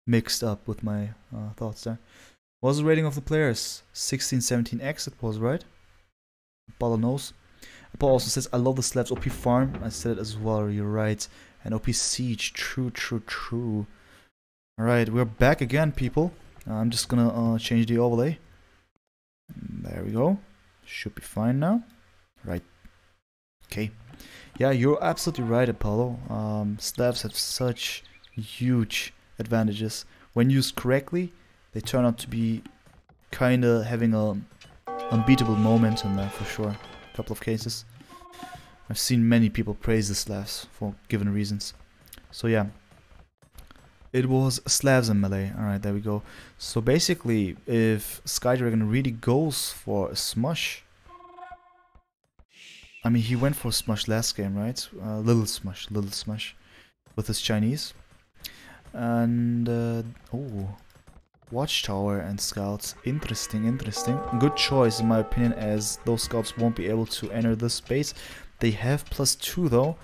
Speaker 1: mixed up with my thoughts there. What was the rating of the players? 16, 17x, it was, right? Apollo knows. Apollo also says, I love the Slavs OP farm. I said it as well, you're right. And OP siege, true. Alright, we're back again, people. I'm just gonna change the overlay. There we go. Should be fine now. Right. Okay. Yeah, you're absolutely right, Apollo. Slavs have such huge advantages. When used correctly, they turn out to be kinda having a unbeatable momentum there for sure. A couple of cases. I've seen many people praise the Slavs for given reasons. So yeah. It was Slavs and Malay. Alright, there we go. So basically, if Sky Dragon really goes for a smush, I mean, he went for Smush last game, right? Little Smush with his Chinese. And, oh, Watchtower and Scouts. Interesting, interesting. Good choice in my opinion, as those Scouts won't be able to enter this space. They have +2 though.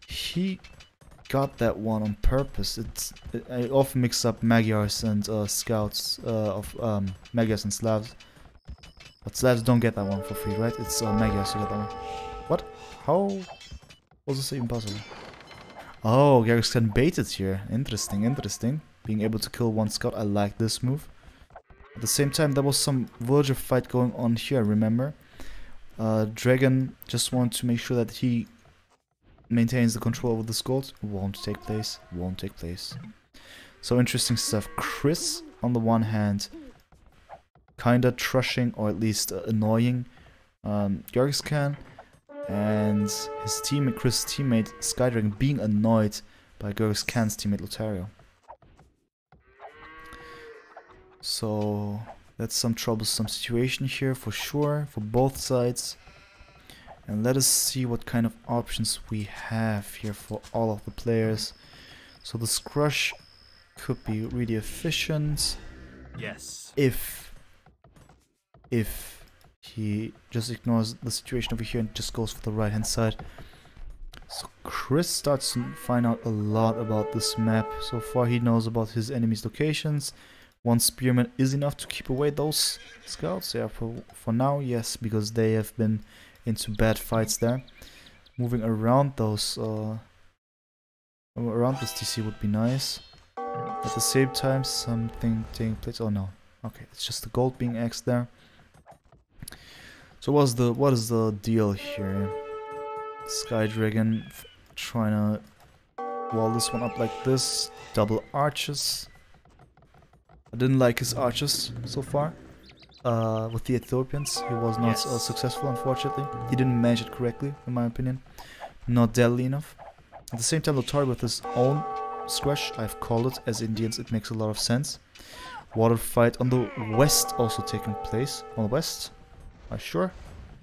Speaker 1: He got that one on purpose. I often mix up Magyars and Scouts of Magyars and Slavs. But Slavs don't get that one for free, right? It's Magyars who get that one. What? How was this even possible? Oh, GergisKan baited here. Interesting, interesting. Being able to kill one scout, I like this move. At the same time, there was some villager fight going on here, remember? Dragon just wanted to make sure that he maintains the control over this gold. Won't take place, won't take place. So interesting stuff. Chris, on the one hand, kinda trushing, or at least annoying GergisKan, and his teammate, Chris' teammate Skydragon, being annoyed by GergisKan's teammate Lotario. So that's some troublesome situation here for sure, for both sides. And let us see what kind of options we have here for all of the players. So the Scrush could be really efficient.
Speaker 2: Yes.
Speaker 1: If he just ignores the situation over here and just goes for the right hand side. So Chris starts to find out a lot about this map. So far he knows about his enemy's locations. One spearman is enough to keep away those scouts. Yeah, for now, yes, because they have been into bad fights there. Moving around those around this TC would be nice. At the same time, something taking place. Oh no. Okay, it's just the gold being axed there. So what is the deal here? Skydragon trying to wall this one up like this. Double arches. I didn't like his arches so far. With the Ethiopians, he was not successful, unfortunately. He didn't manage it correctly, in my opinion. Not deadly enough. At the same time, Lotario with his own Scrush, I've called it. As Indians, it makes a lot of sense. Water fight on the west also taking place. On the west? Are you sure?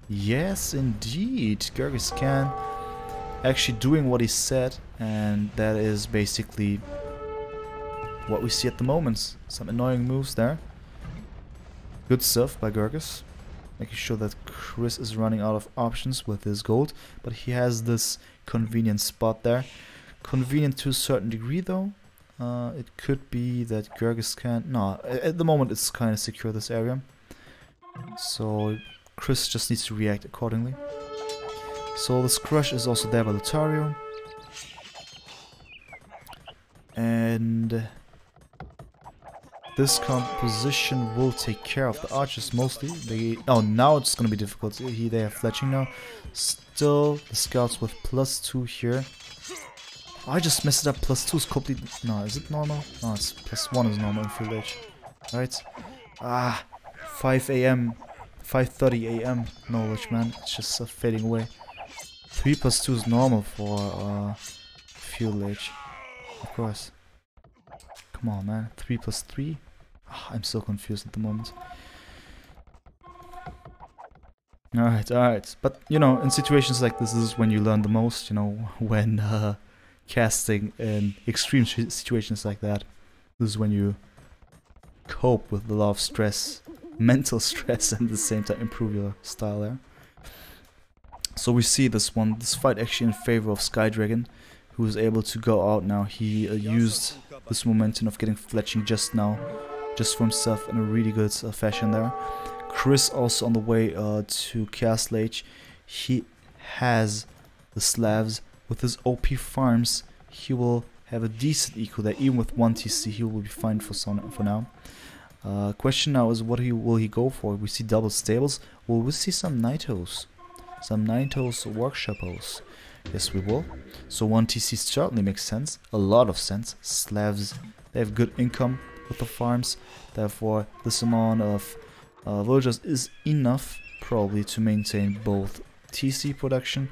Speaker 1: Yes, indeed. GergisKan actually doing what he said, and that is basically what we see at the moment. Some annoying moves there. Good stuff by Gergis. Making sure that Chris is running out of options with his gold, but he has this convenient spot there. Convenient to a certain degree though. It could be that GergisKan... No, at the moment it's kind of secure, this area. So Chris just needs to react accordingly. So the Scrush is also there by Lotario. And this composition will take care of the archers mostly. Oh, now it's gonna be difficult. They are fletching now. Still, the scouts with +2 here. Oh, I just messed it up. +2 is completely... No, is it normal? No, it's +1 is normal in Field Age. Right? Ah, 5 AM, 5:30 AM knowledge, man. It's just fading away. 3 + 2 is normal for Field Age. Of course. Come on, man. 3 + 3? Oh, I'm so confused at the moment. Alright, alright. But, you know, in situations like this is when you learn the most, you know, when casting in extreme situations like that. This is when you cope with a lot of stress, mental stress, and at the same time improve your style there. So we see this fight actually in favor of Skydragon, who is able to go out now. He used this momentum of getting fletching just now, just for himself in a really good fashion there. Chris also on the way to Castle Age. He has the Slavs. With his OP farms, he will have a decent eco there. Even with 1 TC, he will be fine for now. Question now is what will he go for? We see double stables. Will we see some Nightos? Some Nightos workshopos? Yes, we will. So 1 TC certainly makes sense. A lot of sense. Slavs, they have good income with the farms. Therefore, this amount of villagers is enough probably to maintain both TC production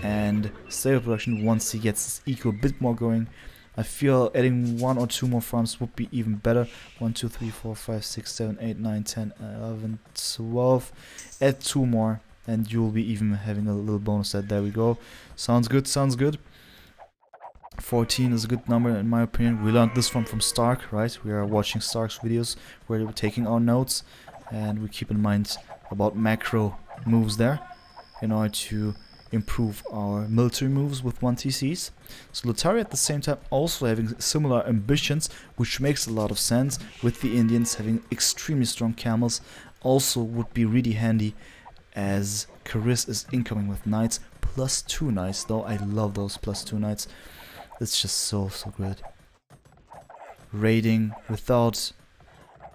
Speaker 1: and stable production once he gets his eco a bit more going. I feel adding 1 or 2 more farms would be even better. 1, 2, 3, 4, 5, 6, 7, 8, 9, 10, 11, 12. Add 2 more and you'll be even having a little bonus set. There we go. Sounds good, sounds good. 14 is a good number in my opinion. We learned this one from Stark, right? We are watching Stark's videos where we're taking our notes, and we keep in mind about macro moves there in order to improve our military moves with 1 TCs. So Lotario at the same time also having similar ambitions, which makes a lot of sense, with the Indians having extremely strong camels. Also would be really handy as Chirris is incoming with knights. +2 knights though, I love those +2 knights. It's just so good. Raiding without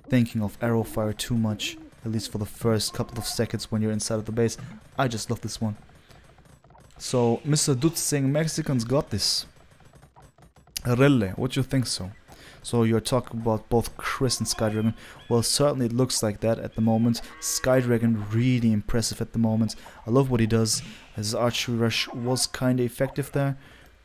Speaker 1: thinking of arrow fire too much, at least for the first couple of seconds when you're inside of the base. I just love this one. So, Mr. Dutz saying Mexicans got this. Really, what you think so? So you're talking about both Chris and Skydragon. Well, certainly it looks like that at the moment. Skydragon really impressive at the moment. I love what he does. His archery rush was kinda effective there.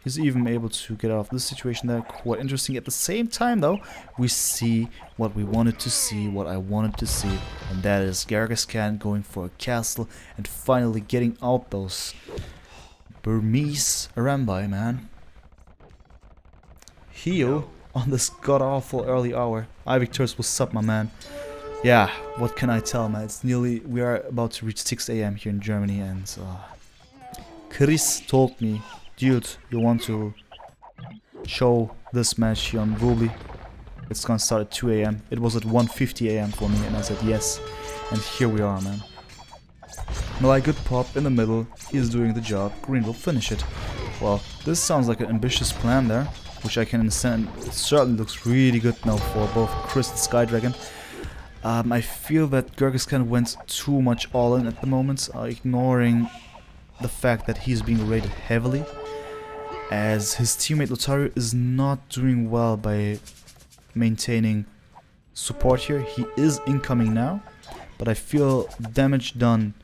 Speaker 1: He's even able to get out of this situation there. Quite interesting. At the same time though, we see what we wanted to see, what I wanted to see. And that is GergisKan going for a castle and finally getting out those Burmese Arambai, man. Heal on this god-awful early hour. Victors, what's up, my man? Yeah, what can I tell, man? It's nearly, we are about to reach 6 AM here in Germany, and Chris told me, dude, you want to show this match here on Ruby? It's gonna start at 2 AM. It was at 1:50 AM for me, and I said yes. And here we are, man. Malai, good pop in the middle. He's doing the job. Green will finish it. Well, this sounds like an ambitious plan there, which I can understand. It certainly looks really good now for both Chris and Skydragon. I feel that GergisKan went too much all in at the moment, ignoring the fact that he's being raided heavily, as his teammate Lotario is not doing well by maintaining support here. He is incoming now, but I feel damage done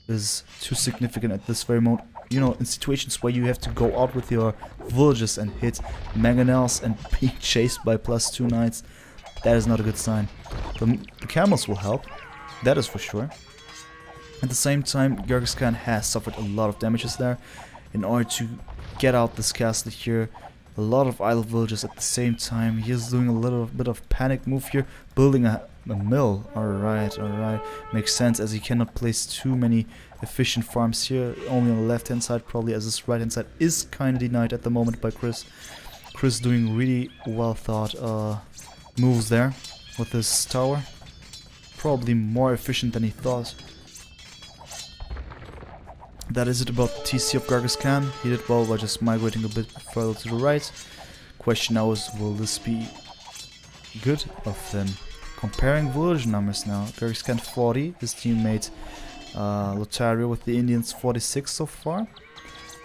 Speaker 1: is too significant at this very moment. You know, in situations where you have to go out with your villagers and hit mangonels and being chased by +2 knights, that is not a good sign. The camels will help, that is for sure. At the same time, GergisKan has suffered a lot of damages there. In order to get out this castle here, a lot of idle villagers at the same time. He is doing a little bit of panic move here, building a mill. Alright, makes sense, as he cannot place too many efficient farms here, only on the left hand side probably, as his right hand side is kinda denied at the moment by Chris. Chris doing really well thought moves there with this tower, probably more efficient than he thought. That is it about the TC of GergisKan. He did well by just migrating a bit further to the right. Question now is, will this be good of them? Comparing village numbers now. GergisKan 40, his teammate Lotario with the Indians 46 so far.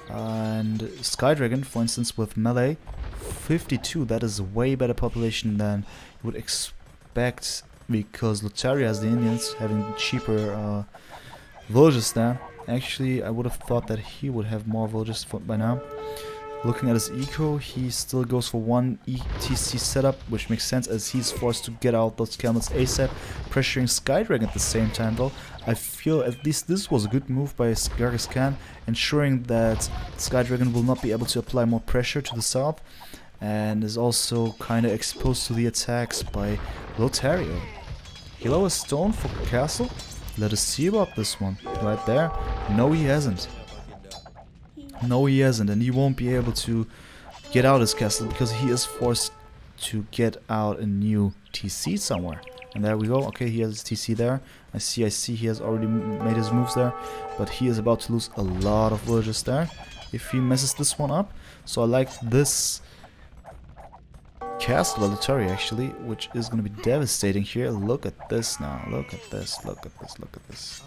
Speaker 1: And Skydragon, for instance, with melee 52. That is a way better population than you would expect, because Lotario has the Indians having cheaper villages there. Actually, I would have thought that he would have more villages by now. Looking at his eco, he still goes for 1 ETC setup, which makes sense as he's forced to get out those camels ASAP, pressuring Skydragon at the same time though. I feel at least this was a good move by GergisKan, ensuring that Skydragon will not be able to apply more pressure to the south, and is also kinda exposed to the attacks by Lotario. Hilo is stone for castle? Let us see about this one. Right there. No, he hasn't. No, he hasn't, and he won't be able to get out his castle because he is forced to get out a new TC somewhere. And there we go. Okay, he has his TC there. I see he has already made his moves there, but he is about to lose a lot of villagers there if he messes this one up. So I like this castle by Lotario actually, which is going to be devastating here. Look at this now. Look at this. Look at this. Look at this.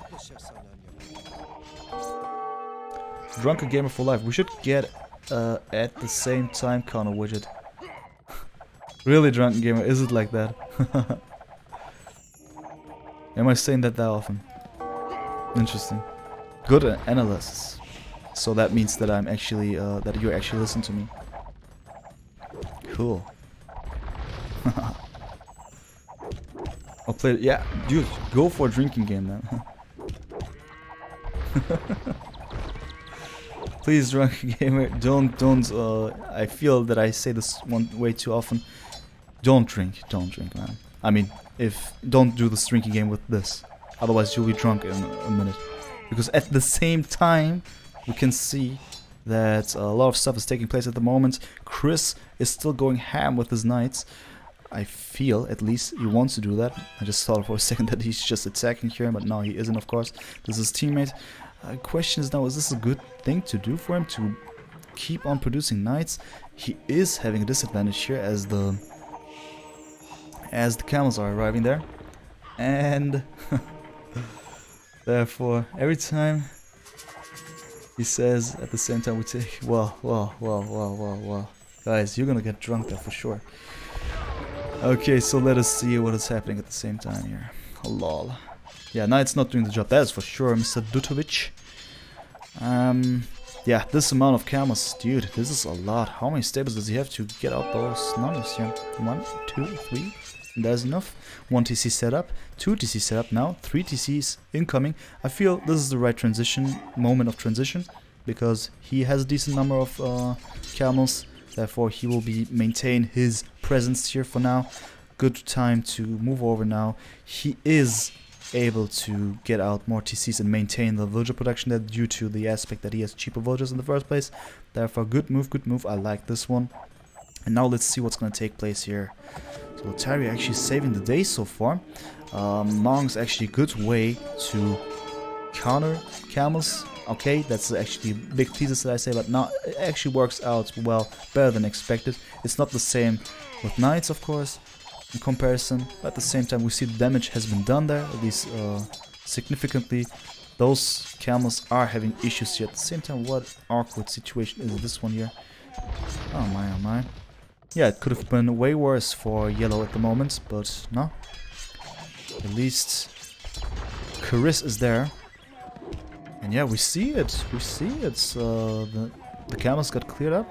Speaker 1: Drunken Gamer for life. We should get at the same time counter widget. Really, Drunken Gamer? Is it like that? Am I saying that often? Interesting. Good analysis. So that means that I'm actually that you actually listen to me. Cool. I'll play. Yeah, dude, go for a drinking game then. Please, drunk gamer, don't. I feel that I say this one way too often. Don't drink, man. I mean, don't do this drinking game with this. Otherwise, you'll be drunk in a minute. Because at the same time, we can see that a lot of stuff is taking place at the moment. Chris is still going ham with his knights. I feel, at least, he wants to do that. I just thought for a second that he's just attacking here, but no, he isn't, of course. This is his teammate. Question is now, is this a good thing to do for him to keep on producing knights? He is having a disadvantage here as the camels are arriving there, and therefore every time he says at the same time we take well, guys, you're gonna get drunk there for sure. Okay, so let us see what is happening at the same time here. Oh, lol. Yeah, Knight's not doing the job, that is for sure, Mr. Dutovic. Yeah, this amount of camels, dude, this is a lot. How many stables does he have to get out those numbers here? 1, 2, 3. There's enough. 1 TC setup, 2 TC setup now, 3 TCs incoming. I feel this is the right moment of transition, because he has a decent number of camels. Therefore, he will maintain his presence here for now. Good time to move over now. He is able to get out more TCs and maintain the villager production there due to the aspect that he has cheaper villagers in the first place. Therefore, good move. I like this one. And now let's see what's going to take place here. So Lotario actually saving the day so far. Mong's actually a good way to counter camels. Okay, that's actually a big thesis that I say, but now it actually works out well, better than expected. It's not the same with knights, of course, in comparison, but at the same time we see the damage has been done there, at least significantly. Those camels are having issues here. At the same time, what awkward situation is this one here? Oh my. Yeah, it could have been way worse for yellow at the moment, but no. At least Chirris is there. And yeah, we see it. The camels got cleared up.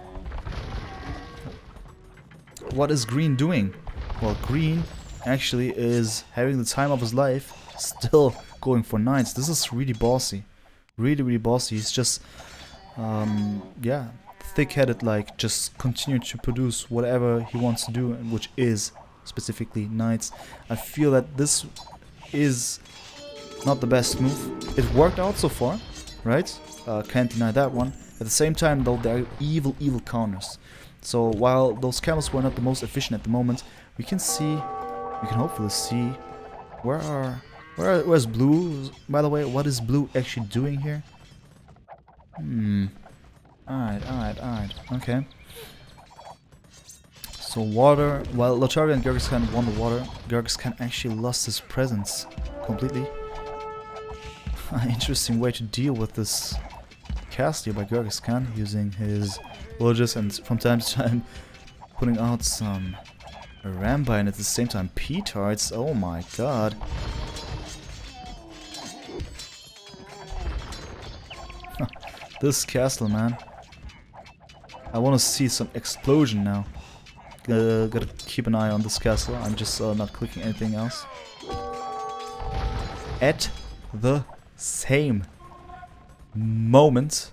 Speaker 1: What is Green doing? Well, Green actually is having the time of his life, still going for knights. This is really bossy. Really bossy. He's just, yeah, thick-headed, like, just continue to produce whatever he wants to do, which is specifically knights. I feel that this is not the best move. It worked out so far, right? Can't deny that one. At the same time, though, there are evil counters. So while those camels were not the most efficient at the moment, we can hopefully see where's blue. By the way, what is blue actually doing here? Alright. Okay. So water, while Lotario and GergisKan won the water, GergisKan actually lost his presence completely. Interesting way to deal with this castle here by GergisKan, using his villagers and from time to time putting out some Rambai and at the same time P-tards. Oh my god. This castle, man. I want to see some explosion now. Gotta keep an eye on this castle. I'm just not clicking anything else. At the same moment,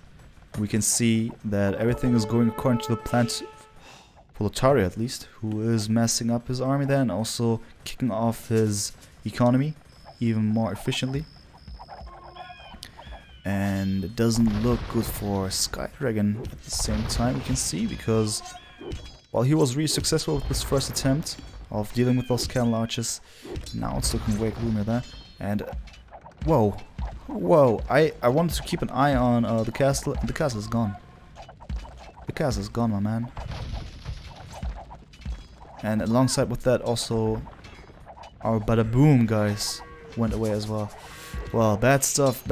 Speaker 1: we can see that everything is going according to the plan for Lotario, at least, who is messing up his army there and also kicking off his economy even more efficiently. And it doesn't look good for Skydragon at the same time, we can see, because while he was really successful with this first attempt of dealing with those cannon archers, now it's looking way gloomier there. And whoa, I wanted to keep an eye on the castle. The castle is gone. The castle is gone, my man. And alongside with that, also our Badaboom guys went away as well. Well, bad stuff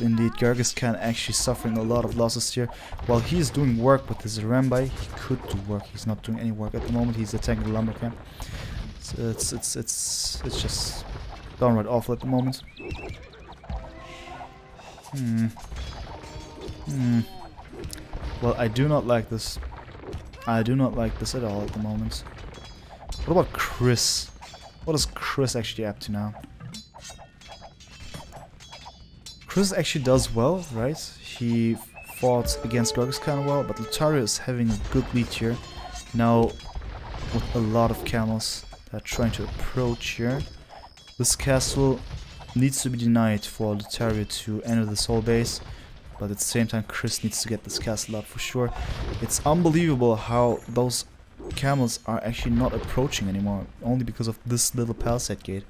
Speaker 1: indeed. GergisKan actually suffering a lot of losses here. While he's doing work with his Rambai, he could do work. He's not doing any work at the moment. He's attacking the lumber camp. So it's just downright awful at the moment. Well, I do not like this. I do not like this at all at the moment. What about Chris? What is Chris actually up to now? Chris actually does well, right? He fought against GergisKan well, but Lotario is having a good lead here. Now, with a lot of camels that are trying to approach here. This castle needs to be denied for Lotario to enter this whole base. But at the same time, Chris needs to get this castle up for sure. It's unbelievable how those camels are actually not approaching anymore, only because of this little palisade gate.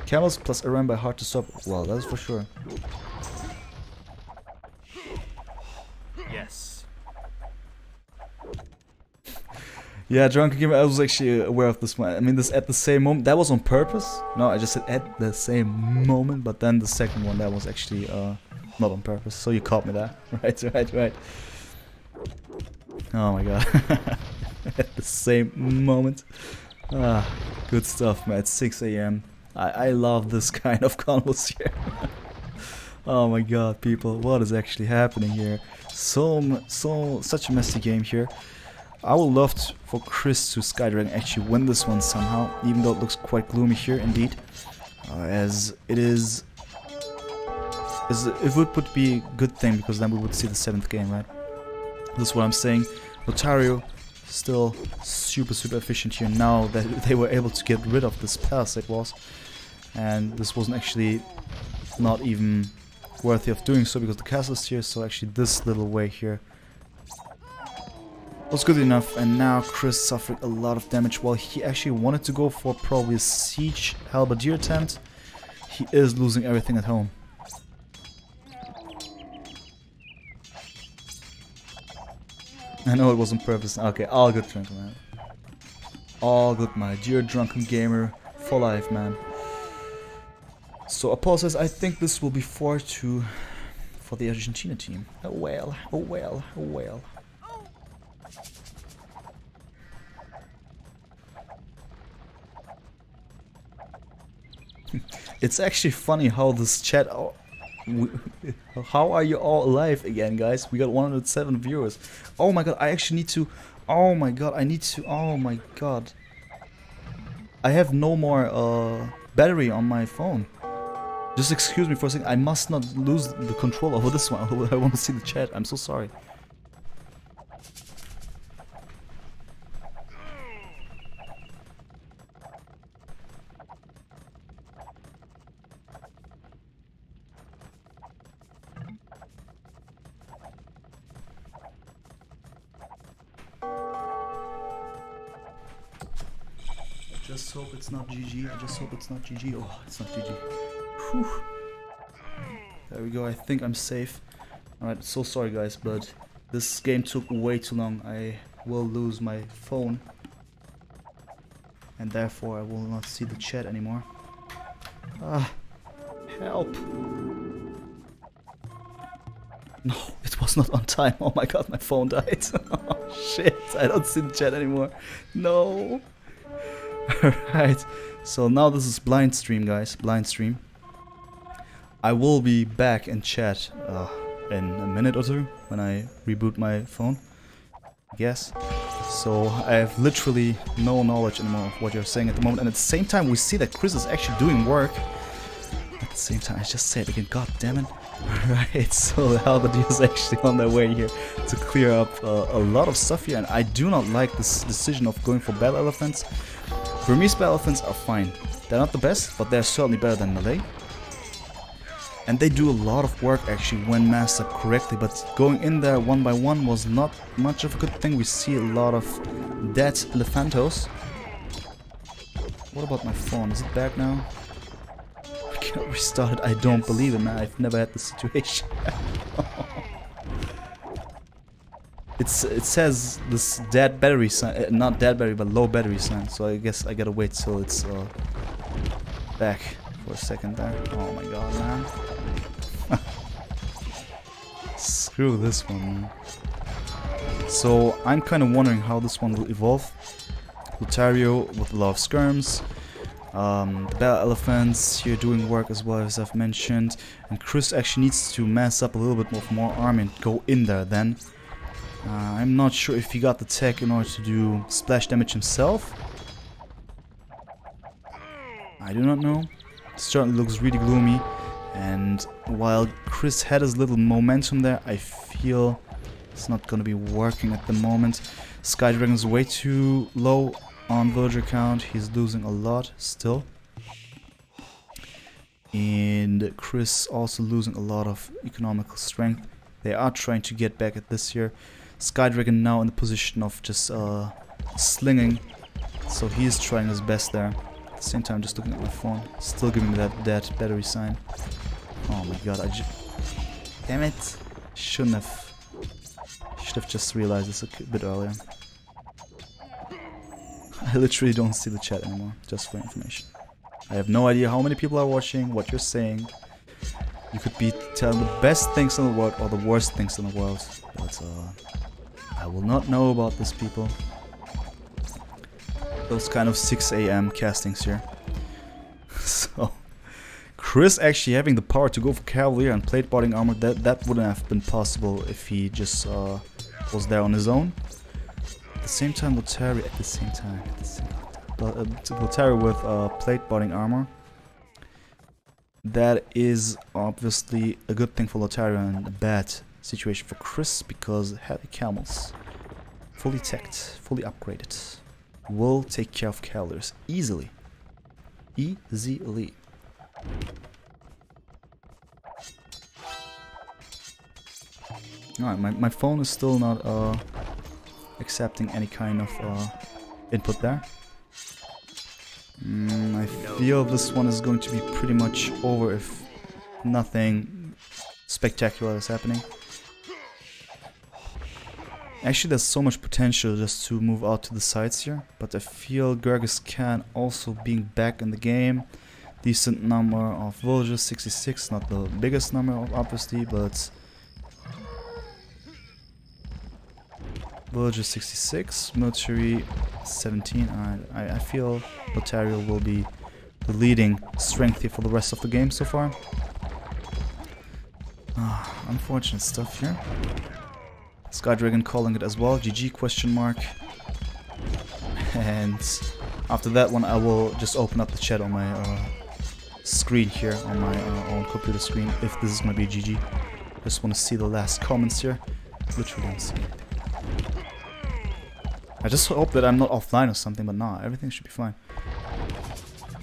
Speaker 1: Camels plus Iran by hard to stop. Well, that's for sure.
Speaker 2: Yes.
Speaker 1: Yeah, Drunken Gamer, I was actually aware of this one. I mean, this at the same moment. That was on purpose. No, I just said at the same moment. But then the second one, that was actually not on purpose. So you caught me there. Right. Oh my god. At the same moment. Ah, good stuff, man. It's 6 AM. I love this kind of combos here. Oh my god, people. What is actually happening here? Such a messy game here. I would love for Chris to Skydragon actually win this one somehow, even though it looks quite gloomy here indeed. As it is, it would be a good thing because then we would see the 7th game, right? This is what I'm saying. Lotario still super efficient here now that they were able to get rid of this palisade walls, and this wasn't actually not even worthy of doing so because the castle is here. So actually this little way here was good enough, and now Chris suffering a lot of damage while he actually wanted to go for probably a siege halberdier attempt. He is losing everything at home. I know it was on purpose. Okay, all good, Drunken man. All good, my dear Drunken Gamer. For life, man. So apologies, I think this will be 4-2 for the Argentina team. Oh well, oh well, oh well. It's actually funny how this chat... how are you all alive again, guys? We got 107 viewers. Oh my god, I actually need to... Oh my god, I need to... Oh my god. I have no more battery on my phone. Just excuse me for a second. I must not lose the control over this one. I want to see the chat. I'm so sorry. I just hope it's not GG. I just hope it's not GG. Oh, it's not GG. Whew. There we go. I think I'm safe. Alright, so sorry guys, but this game took way too long. I will lose my phone, and therefore I will not see the chat anymore. Ah, help. No, it was not on time. Oh my god, my phone died. Oh shit, I don't see the chat anymore. No. Alright, so now this is blind stream, guys. Blind stream. I will be back in chat in a minute or two when I reboot my phone, I guess. So I have literally no knowledge anymore of what you're saying at the moment, and at the same time we see that Chris is actually doing work. At the same time, I just say it again, god damn it. Right, so the Halberdier is actually on their way here to clear up a lot of stuff here, and I do not like this decision of going for Bell Elephants. Burmese Bell Elephants are fine. They're not the best, but they're certainly better than Malay. And they do a lot of work actually when mastered correctly, but going in there one by one was not much of a good thing. We see a lot of dead Elephantos. What about my phone? Is it back now? I can't restart it. I don't believe it, man. I've never had this situation. It says this dead battery sign, not dead battery, but low battery sign. So I guess I gotta wait till it's back for a second there. Oh my god, man. Screw this one, man. So I'm kind of wondering how this one will evolve. Lotario with a lot of skirms. The Bell Elephants here doing work as well, as I've mentioned. And Chris actually needs to mass up a little bit more army and go in there then. I'm not sure if he got the tech in order to do splash damage himself. I do not know. It certainly looks really gloomy. And while Chris had his little momentum there, I feel it's not gonna be working at the moment. Sky Dragon's way too low on villager count. He's losing a lot still. And Chris also losing a lot of economical strength. They are trying to get back at this year. Sky Dragon now in the position of just slinging. So he is trying his best there. At the same time, just looking at my phone. Still giving me that dead battery sign. Oh my god, damn it. Should have just realized this a bit earlier. I literally don't see the chat anymore, just for information. I have no idea how many people are watching, what you're saying. You could be telling the best things in the world or the worst things in the world. But I will not know about this, people. Those kind of 6 AM castings here. So Chris actually having the power to go for Cavalier and plate body armor, that wouldn't have been possible if he just was there on his own. At the same time, Lotario Lotario with plate body armor. That is obviously a good thing for Lotario and a bad situation for Chris, because heavy camels, fully teched, fully upgraded, will take care of Cavaliers easily. Easily. Alright, my phone is still not accepting any kind of input there. I feel this one is going to be pretty much over if nothing spectacular is happening. Actually, there's so much potential just to move out to the sides here, but I feel GergisKan also being back in the game. Decent number of villagers, 66, not the biggest number obviously, but villagers 66, military 17. I feel Lotario will be the leading strength here for the rest of the game so far. Unfortunate stuff here. Sky Dragon calling it as well. GG question mark. And after that one, I will just open up the chat on my screen here, on my own computer screen, if this is gonna be GG. Just want to see the last comments here. Literally don't see anything. I just hope that I'm not offline or something, but nah, everything should be fine.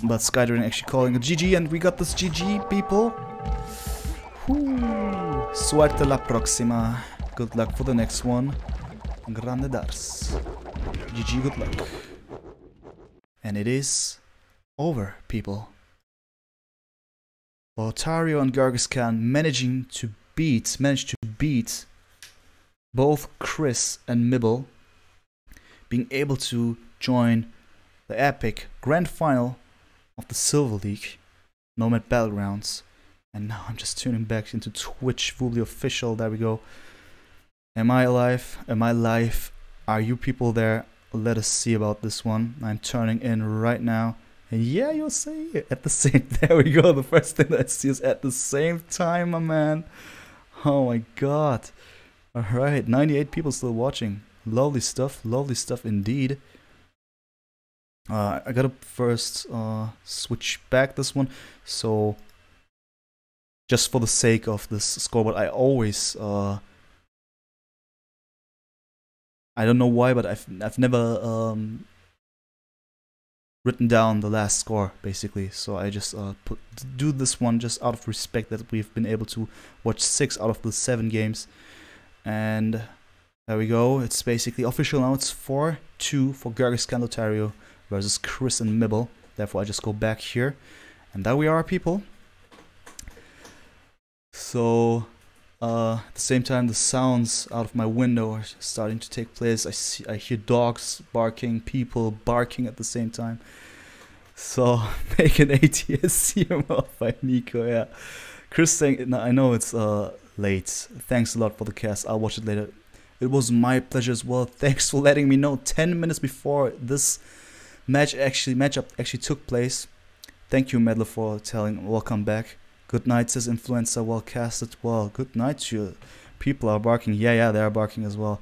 Speaker 1: But Sky Dragon actually calling it GG, and we got this GG, people. Suerte la próxima. Good luck for the next one. Grande Dars. GG, good luck. And it is over, people. Lotario and GergisKan managed to beat both Chris and Mibel, being able to join the epic grand final of the Silver League, Nomad Battlegrounds. And now I'm just tuning back into Twitch, fully official. There we go. Am I alive? Am I live? Are you people there? Let us see about this one. I'm turning in right now. And yeah, you'll see it at the same. There we go. The first thing that I see is at the same time, my man. Oh my god. Alright, 98 people still watching. Lovely stuff indeed. I gotta first switch back this one. So, just for the sake of this scoreboard, I always I don't know why, but I've never written down the last score basically. So I just do this one just out of respect that we've been able to watch 6 out of the 7 games, and there we go. It's basically official now. It's 4-2 for GergisKan+Lotario versus Chris and Mibel. Therefore, I just go back here, and there we are, people. So at the same time, the sounds out of my window are starting to take place. I hear dogs barking, people barking at the same time. So make an ATS by Nico. Yeah, Chris saying, I know it's late. Thanks a lot for the cast. I'll watch it later. It was my pleasure as well. Thanks for letting me know 10 minutes before this matchup actually took place. Thank you, Medler, for telling. Welcome back. Good night, says Influencer. Well casted. Well, good night to you. People are barking. Yeah, they are barking as well.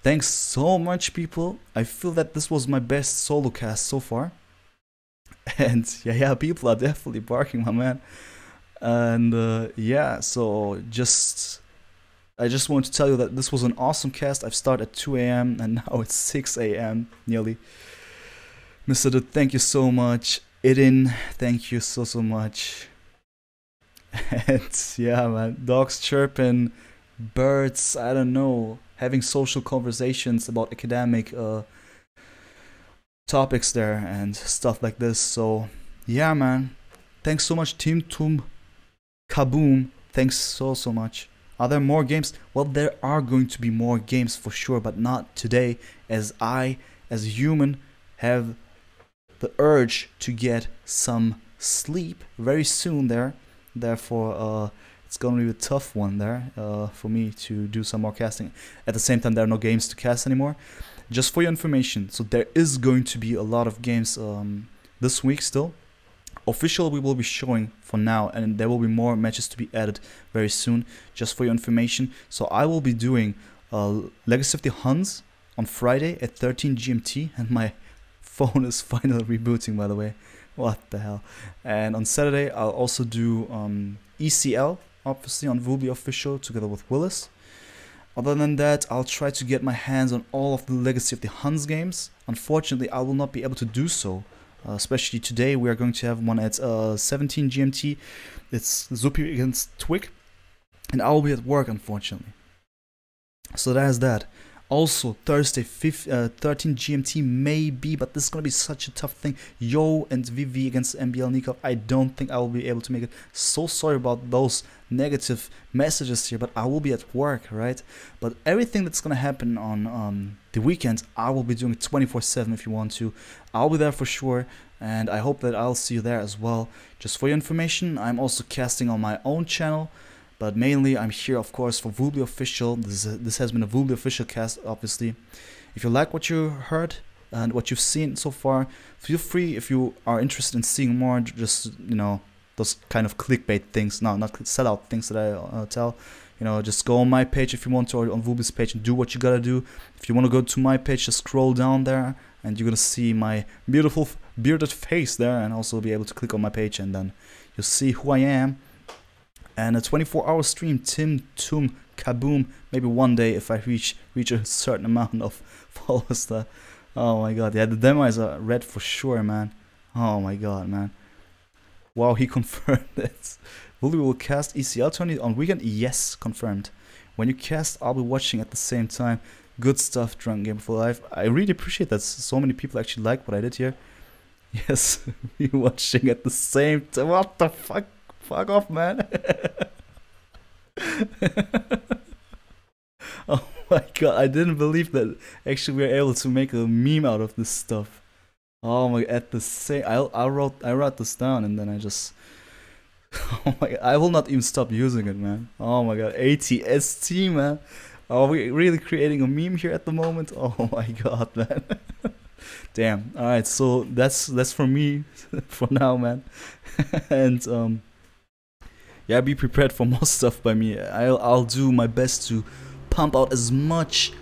Speaker 1: Thanks so much, people. I feel that this was my best solo cast so far. And yeah, people are definitely barking, my man. And yeah, so I just want to tell you that this was an awesome cast. I've started at 2 a.m. and now it's 6 a.m. nearly. Mr. Dude, thank you so much. Idin, thank you so much. And yeah, man, dogs chirping, birds, I don't know, having social conversations about academic topics there and stuff like this. So yeah, man, thanks so much, Team Tum Kaboom. Thanks so much. Are there more games? Well, there are going to be more games for sure, but not today, as I, as a human, have the urge to get some sleep very soon there. Therefore, it's gonna be a tough one there for me to do some more casting. At the same time, there are no games to cast anymore. Just for your information, so there is going to be a lot of games this week still. Official we will be showing for now, and there will be more matches to be added very soon. Just for your information, so I will be doing Legacy of the Huns on Friday at 13 GMT, and my phone is finally rebooting, by the way. What the hell. And on Saturday I'll also do ECL, obviously on Vubi Official, together with Willis. Other than that, I'll try to get my hands on all of the Legacy of the Huns games. Unfortunately, I will not be able to do so. Especially today, we are going to have one at 17 GMT. It's Zupi against Twig. And I will be at work, unfortunately. So there's that. Also, Thursday, 13 GMT maybe, but this is going to be such a tough thing. Yo and Vivi against MBL Nikov. I don't think I will be able to make it. So sorry about those negative messages here, but I will be at work, right? But everything that's going to happen on the weekend, I will be doing it 24/7 if you want to. I'll be there for sure, and I hope that I'll see you there as well. Just for your information, I'm also casting on my own channel. But mainly, I'm here, of course, for Vubi Official. This has been a Vubi Official cast, obviously. If you like what you heard and what you've seen so far, feel free, if you are interested in seeing more, just, you know, those kind of clickbait things, no, not sellout things that I tell. You know, just go on my page if you want to, or on Vubi's page, and do what you gotta do. If you want to go to my page, just scroll down there, and you're gonna see my beautiful bearded face there, and also be able to click on my page, and then you'll see who I am. And a 24-hour stream, Tim Tum Kaboom. Maybe one day if I reach a certain amount of followers there. Oh my god, yeah, the demos are red for sure, man. Oh my god, man. Wow, he confirmed it. Will we cast ECL 20 on weekend? Yes, confirmed. When you cast, I'll be watching at the same time. Good stuff, Drunk Game for Life. I really appreciate that so many people actually like what I did here. Yes, we watching at the same time. What the fuck? Fuck off, man. Oh my god, I didn't believe that actually we were able to make a meme out of this stuff. Oh my, at the same, I wrote this down, and then I just, oh my god, I will not even stop using it, man. Oh my god, ATST, man. Are we really creating a meme here at the moment? Oh my god, man. Damn. All right, so that's for me for now, man. And yeah, be prepared for more stuff by me. I'll do my best to pump out as much.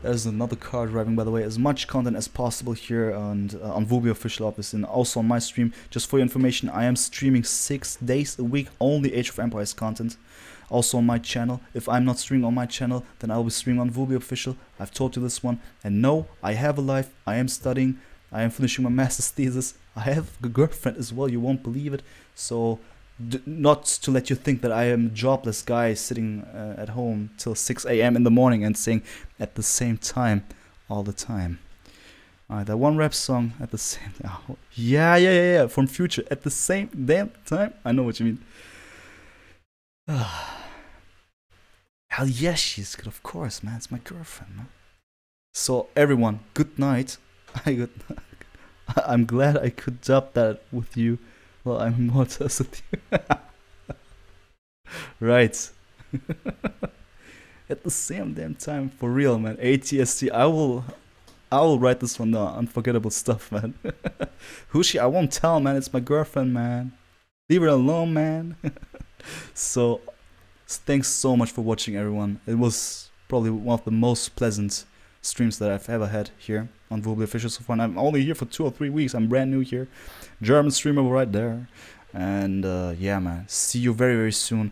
Speaker 1: There's another car driving, by the way. As much content as possible here and on Vubi Official, obviously, and also on my stream. Just for your information, I am streaming 6 days a week, only Age of Empires content. Also on my channel. If I'm not streaming on my channel, then I'll be streaming on Vubi Official. I've told you this one. And no, I have a life. I am studying. I am finishing my master's thesis. I have a girlfriend as well. You won't believe it. So not to let you think that I am a jobless guy sitting at home till 6 a.m. in the morning and saying at the same time all the time. Alright, that one rap song at the same time. Oh, yeah, from Future. At the same damn time. I know what you mean. Hell yes, she's good, of course, man. It's my girlfriend, man. So everyone, good night. I'm glad I could dub that with you. Well, I'm more with you. Right. At the same damn time, for real, man. ATST. I will write this one down. Unforgettable stuff, man. Who's she? I won't tell, man. It's my girlfriend, man. Leave her alone, man. So, thanks so much for watching, everyone. It was probably one of the most pleasant streams that I've ever had here on Vubi Official so far. And I'm only here for 2 or 3 weeks. I'm brand new here. German streamer right there. And yeah, man, see you very, very soon.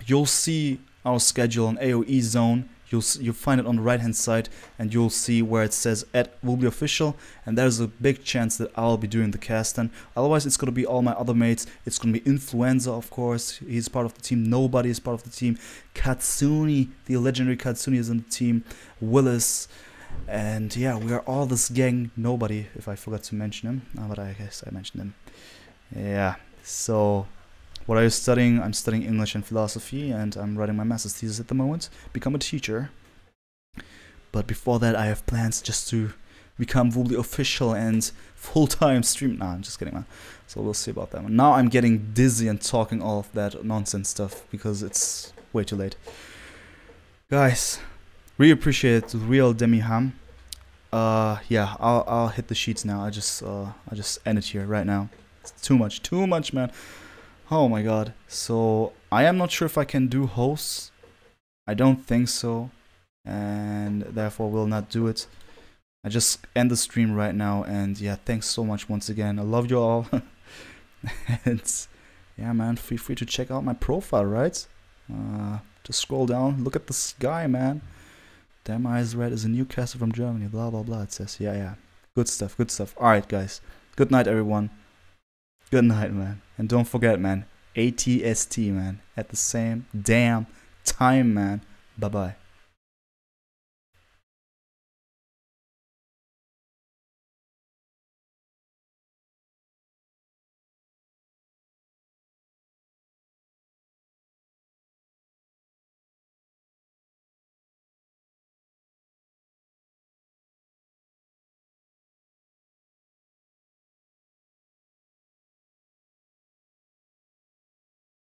Speaker 1: You'll see our schedule on AOE Zone. You'll find it on the right hand side, and you'll see where it says will be official, and there's a big chance that I'll be doing the cast then. Otherwise it's gonna be all my other mates. It's gonna be Influenza, of course, he's part of the team. Nobody is part of the team. Katsuni, the legendary Katsuni, is in the team. Willis, and yeah, we are all this gang. Nobody, if I forgot to mention him, but I guess I mentioned him. Yeah, so what are you studying? I'm studying English and philosophy, and I'm writing my master's thesis at the moment. Become a teacher. But before that, I have plans just to become fully official and full-time stream. Nah, I'm just kidding, man. So we'll see about that one. Now I'm getting dizzy and talking all of that nonsense stuff because it's way too late. Guys, really appreciate the real Demi Ham. Yeah, I'll hit the sheets now. I just end it here right now. It's too much, man. Oh my god. So I am not sure if I can do hosts. I don't think so, and therefore will not do it. I just end the stream right now, and yeah, thanks so much once again. I love you all. And yeah, man, feel free to check out my profile, right? Just scroll down, look at the sky, man. Damn Eyes Red is a Newcastle from Germany, blah blah blah, it says. Yeah, good stuff. Alright, guys, good night, everyone. Good night, man. And don't forget, man, ATST, man, at the same damn time, man. Bye-bye.